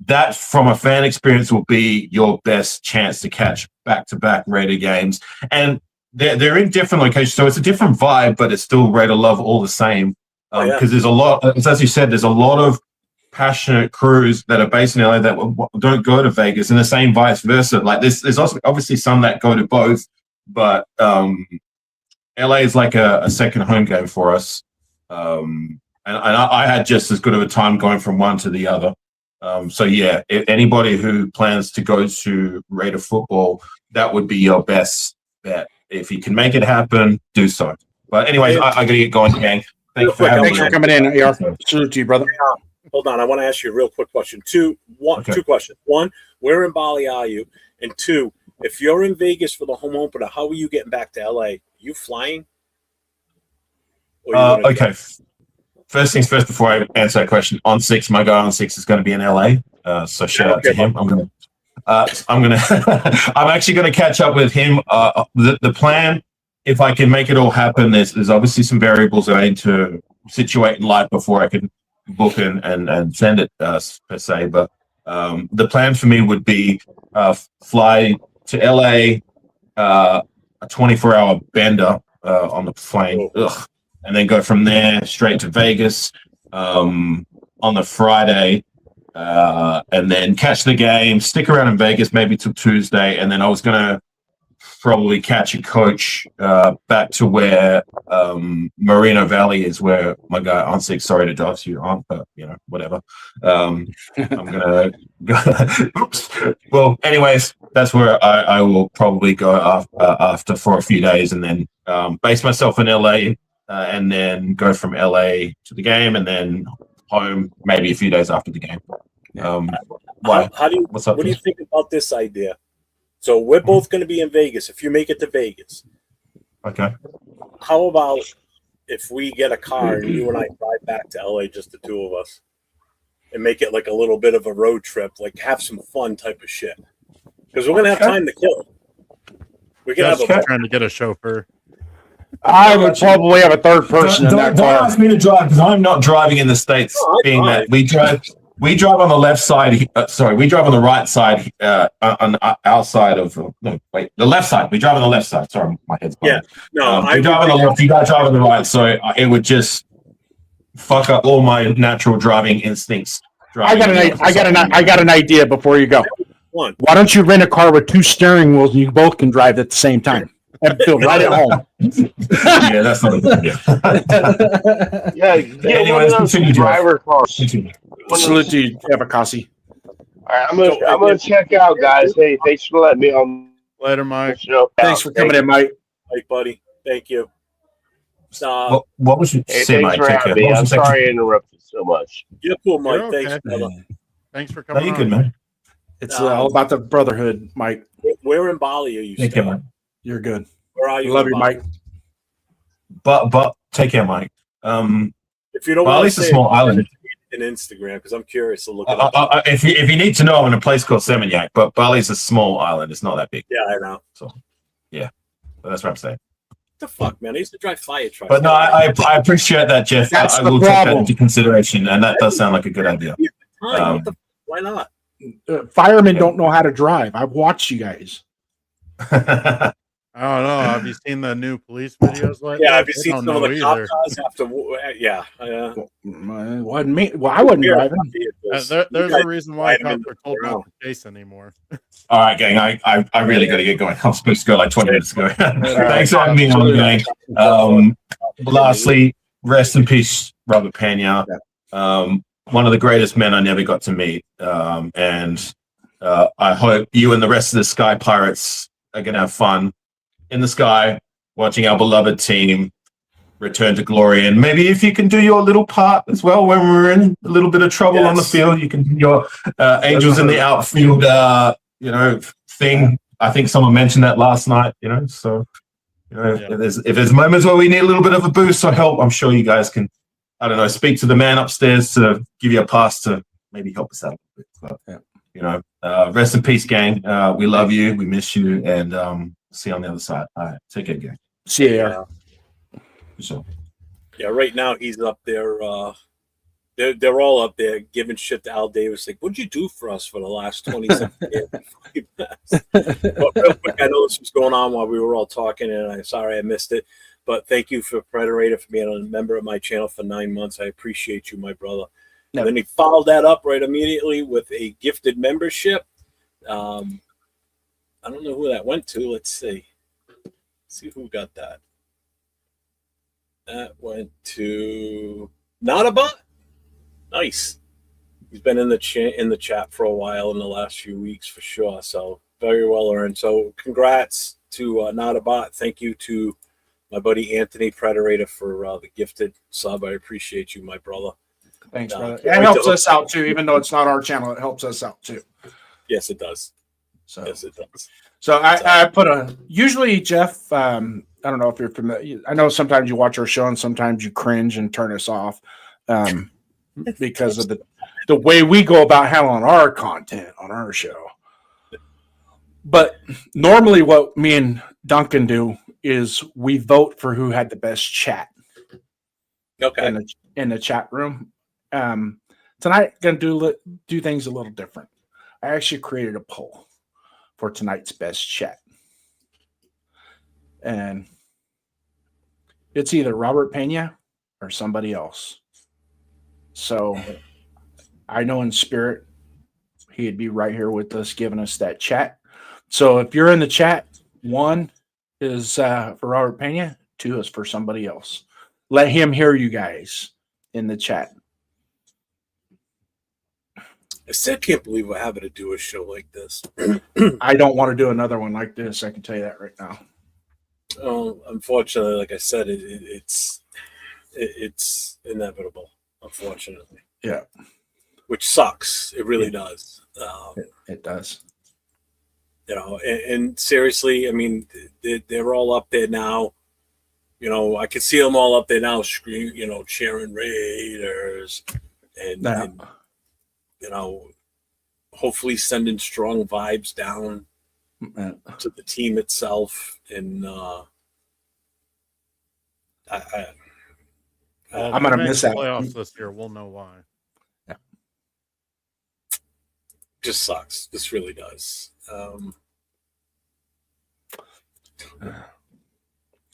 That, from a fan experience, will be your best chance to catch back-to-back Raider games. And they're in different locations, so it's a different vibe, but it's still Raider love all the same. Because there's a lot, as you said, there's a lot of passionate crews that are based in LA that don't go to Vegas, and the same vice versa. Like there's also obviously some that go to both, but LA is like a second home game for us. And I had just as good of a time going from one to the other. So yeah, if anybody who plans to go to Raider football, that would be your best bet. If you can make it happen, do so. But anyways, I got to get going, gang. Thanks for coming in, AR. Salute to you, brother. Hold on, I want to ask you a real quick question. Two questions. One, where in Bali are you? And 2, if you're in Vegas for the home opener, how are you getting back to LA? Are you flying? Okay. First things first, before I answer that question, on 6, my guy on 6 is going to be in LA. So shout out to him. I'm actually going to catch up with him. The plan, if I can make it all happen, there's obviously some variables that I need to situate in life before I can book and send it per se. But the plan for me would be fly to LA, a 24-hour bender on the plane. And then go from there straight to Vegas on the Friday, and then catch the game, stick around in Vegas maybe till Tuesday, and then I was going to probably catch a coach back to where Moreno Valley is, where my guy Ansik, sorry to drive you on, but whatever. I'm gonna go. Oops. Well, anyways, that's where I will probably go after for a few days, and then base myself in LA, and then go from LA to the game, and then home maybe a few days after the game. Why? What do you think about this idea? So we're both going to be in Vegas. If you make it to Vegas, okay. How about if we get a car and you and I drive back to LA, just the two of us, and make it like a little bit of a road trip, like have some fun type of shit? Because we're going to have time to kill. We can trying to get a chauffeur. I would probably have a third person in that car. Don't ask me to drive because I'm not driving in the States. Being that we drive on the left side. We drive on the right side. On our side of the left side. We drive on the left side. Sorry, my head's going. Yeah, no, we drive on the left. You guys drive on the right. So it would just fuck up all my natural driving instincts. I got an idea before you go. Why don't you rent a car with 2 steering wheels and you both can drive at the same time? And feel right at home. Yeah, that's not a good idea. Yeah, anyways, continue, driver car. Salute to you, Evakasi. All right, I'm gonna check out, guys. Hey, thanks for letting me on. Later, Mike. Show. Thanks for coming in, Mike. Mike, buddy. Thank you. What was you say, Mike? Thanks for having me. I'm sorry I interrupted so much. You're cool, Mike. Okay. Thanks, brother. Thanks for coming. You're good, man. It's all about the brotherhood, Mike. Where in Bali are you Take care, Mike. You're good. Where are you? Love you, Mike. But take care, Mike. If you don't want Bali's to a say small island. in Instagram, because I'm curious to look it up. If you need to know, I'm in a place called Seminyak, but Bali's a small island. It's not that big. Yeah, I know. So, yeah, but that's what I'm saying. What the fuck, man? I used to drive fire trucks. But no, I appreciate that, Jeff. That's I the will take that problem. into consideration, and that does sound like a good idea. Why not? Firemen don't know how to drive. I've watched you guys. I don't know. Have you seen the new police videos? Have you seen some of the cop cars after? Yeah. Wasn't me. Well, I wasn't driving. There's a reason why cops are told not to chase anymore. All right, gang. I really got to get going. I'm supposed to go like 20 minutes ago. Thanks for having me on, gang. Lastly, rest in peace, Robert Pena. One of the greatest men I never got to meet. And I hope you and the rest of the Sky Pirates are going to have fun in the sky, watching our beloved team return to glory. And maybe if you can do your little part as well when we're in a little bit of trouble on the field, you can do your angels in the outfield, thing. I think someone mentioned that last night, so, if there's moments where we need a little bit of a boost or help, I'm sure you guys can, I don't know, speak to the man upstairs to give you a pass to maybe help us out a bit. But, rest in peace, gang. We love you. We miss you. And, see you on the other side. All right. Take care, gang. See you. So. Yeah, right now he's up there. They're all up there giving shit to Al Davis. Like, what'd you do for us for the last 27 years? But real quick, I know this was going on while we were all talking, and I'm sorry I missed it. But thank you for Predator for being a member of my channel for 9 months. I appreciate you, my brother. No. And then he followed that up right immediately with a gifted membership. I don't know who that went to. Let's see. See who got that. That went to Notabot. Nice. He's been in the chat for a while in the last few weeks for sure. So very well earned. So congrats to Notabot. Thank you to my buddy Anthony Predator for the gifted sub. I appreciate you, my brother. Thanks, brother. It helps us out too, even though it's not our channel. It helps us out too. Yes, it does. So yes, it does. So I put usually Jeff. I don't know if you're familiar. I know sometimes you watch our show and sometimes you cringe and turn us off because of the way we go about handling our content on our show. But normally, what me and Duncan do is we vote for who had the best chat. Okay. In the chat room. Tonight, gonna do things a little different. I actually created a poll for tonight's best chat, and it's either Robert Pena or somebody else. So I know in spirit he'd be right here with us, giving us that chat. So if you're in the chat 1 is for Robert Pena. 2 is for somebody else. Let him hear you guys in the chat. I still can't believe we're having to do a show like this. I don't want to do another one like this. I can tell you that right now. Unfortunately, like I said, it's inevitable. Unfortunately, yeah, which sucks. It really does. It does. You know, and seriously, I mean, they're all up there now. You know, I can see them all up there now, screaming, you know, cheering Raiders, and you know, hopefully sending strong vibes down to the team itself. And I'm gonna miss that playoffs this year. We'll know why. Yeah, just sucks. This really does. I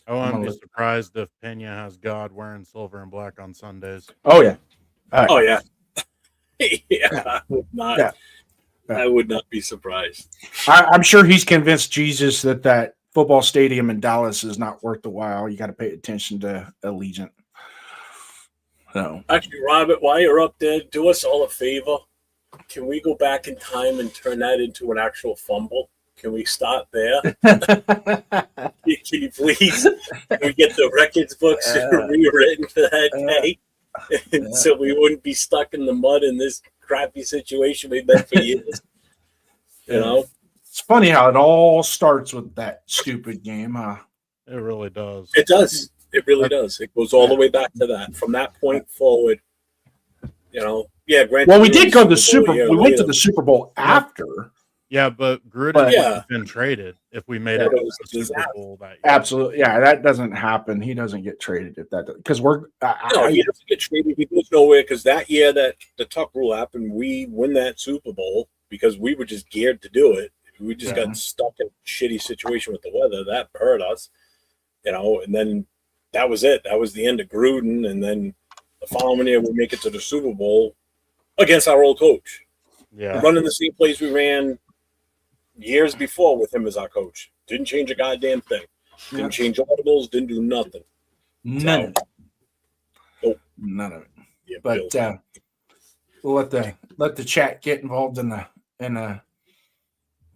wouldn't be surprised if Pena has God wearing silver and black on Sundays. Oh yeah. Oh yeah. Yeah. I would not be surprised. I'm sure he's convinced Jesus that football stadium in Dallas is not worth the while. You got to pay attention to Allegiant. So actually, Robert, while you're up there, do us all a favor. Can we go back in time and turn that into an actual fumble? Can we start there? Can you please? Can we get the records books rewritten for that day, so we wouldn't be stuck in the mud in this crappy situation we've been for years. You know, it's funny how it all starts with that stupid game, huh? It really does. It does. It really does. It goes all the way back to that. From that point forward, you know. Yeah. Well, we did go to the Super. We went to the Super Bowl after. Yeah, but Gruden would have been traded if we made it to the Super Bowl that year. Absolutely, yeah, that doesn't happen. He doesn't get traded if that because we're. No, he doesn't get traded. He goes nowhere because that year that the Tuck rule happened, we win that Super Bowl because we were just geared to do it. We just got stuck in a shitty situation with the weather that hurt us, you know. And then that was it. That was the end of Gruden. And then the following year, we make it to the Super Bowl against our old coach. Yeah, running the same plays we ran years before with him as our coach. Didn't change a goddamn thing. Didn't change audibles. Didn't do nothing. None of it. Nope. None of it. Yeah, but we'll let the chat get involved in the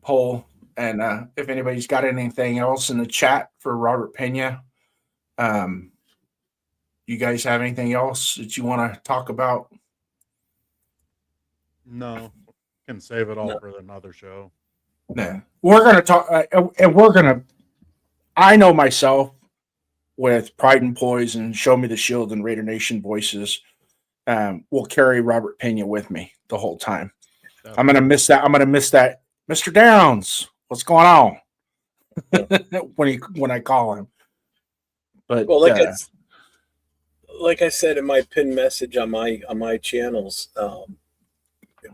poll, and if anybody's got anything else in the chat for Robert Pena, you guys have anything else that you want to talk about? No, can save it all for another show. No, we're going to talk, and I know myself with Pride and Poise and Show Me the Shield and Raider Nation voices, will carry Robert Pena with me the whole time. I'm going to miss that. I'm going to miss that. Mr. Downs, what's going on? when I call him. But well, like I said in my pinned message on my channels, you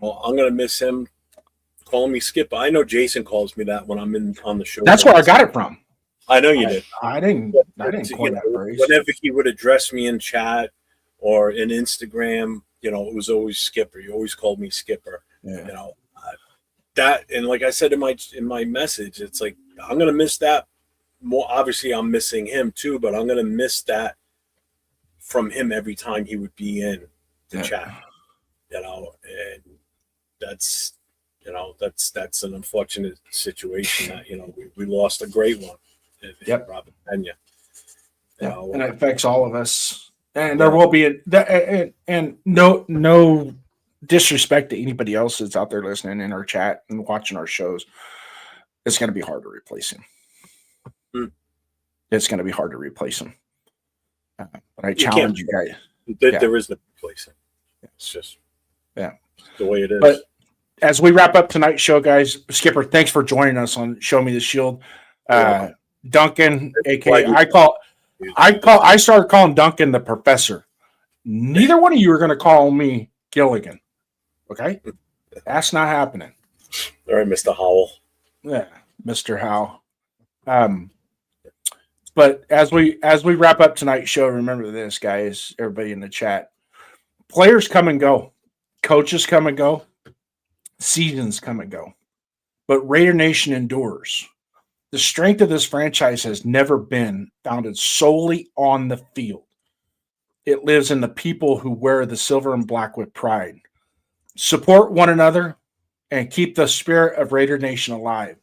know, I'm going to miss him. Calling me Skipper. I know Jason calls me that when I'm on the show. That's where I got it from. I know you did. I didn't coin that phrase. Whenever he would address me in chat or in Instagram, you know, it was always Skipper. You always called me Skipper. Yeah. You know, that, and like I said in my message, it's like I'm gonna miss that more. Obviously, I'm missing him too, but I'm gonna miss that from him every time he would be in the chat. You know, and that's. You know, that's an unfortunate situation that, you know, we lost a great one. Robert Pena. You know, and it affects all of us. And there will be and no disrespect to anybody else that's out there listening in our chat and watching our shows. It's going to be hard to replace him. It's going to be hard to replace him. But I challenge you guys. There is no replacing. It's just the way it is. But as we wrap up tonight's show, guys, Skipper, thanks for joining us on Show Me the Shield. Duncan, aka I started calling Duncan the Professor. Neither one of you are going to call me Gilligan. Okay? That's not happening. All right, Mr. Howell. Yeah, Mr. Howell. But as we wrap up tonight's show, remember this, guys, everybody in the chat. Players come and go. Coaches come and go. Seasons come and go, but Raider Nation endures. The strength of this franchise has never been founded solely on the field. It lives in the people who wear the silver and black with pride. Support one another and keep the spirit of Raider Nation alive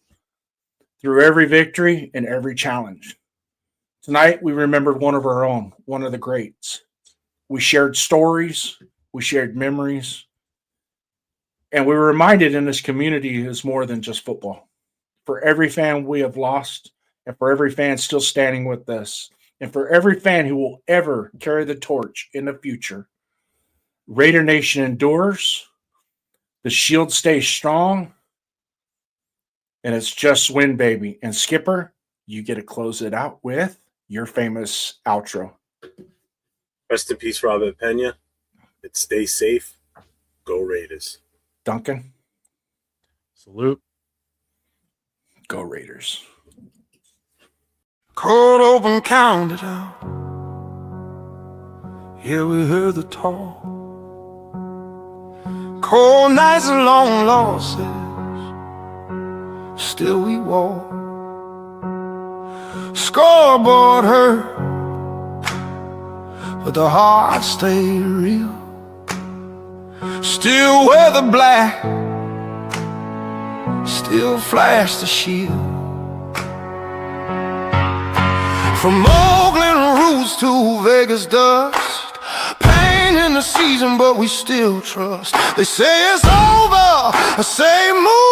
through every victory and every challenge. Tonight, we remembered one of our own, one of the greats. We shared stories, we shared memories, and we were reminded in this community is more than just football. For every fan we have lost, and for every fan still standing with us, and for every fan who will ever carry the torch in the future, Raider Nation endures, the shield stays strong, and it's just win, baby. And Skipper, you get to close it out with your famous outro. Rest in peace, Robert Pena. Stay safe. Go Raiders. Duncan. Salute. Go Raiders. Cold open, counted out. Yeah, we heard the talk. Cold nights and long losses, still we walk. Scoreboard hurt, but the heart stayed real. Still wear the black, still flash the shield. From Oakland roots to Vegas dust, pain in the season, but we still trust. They say it's over, I say move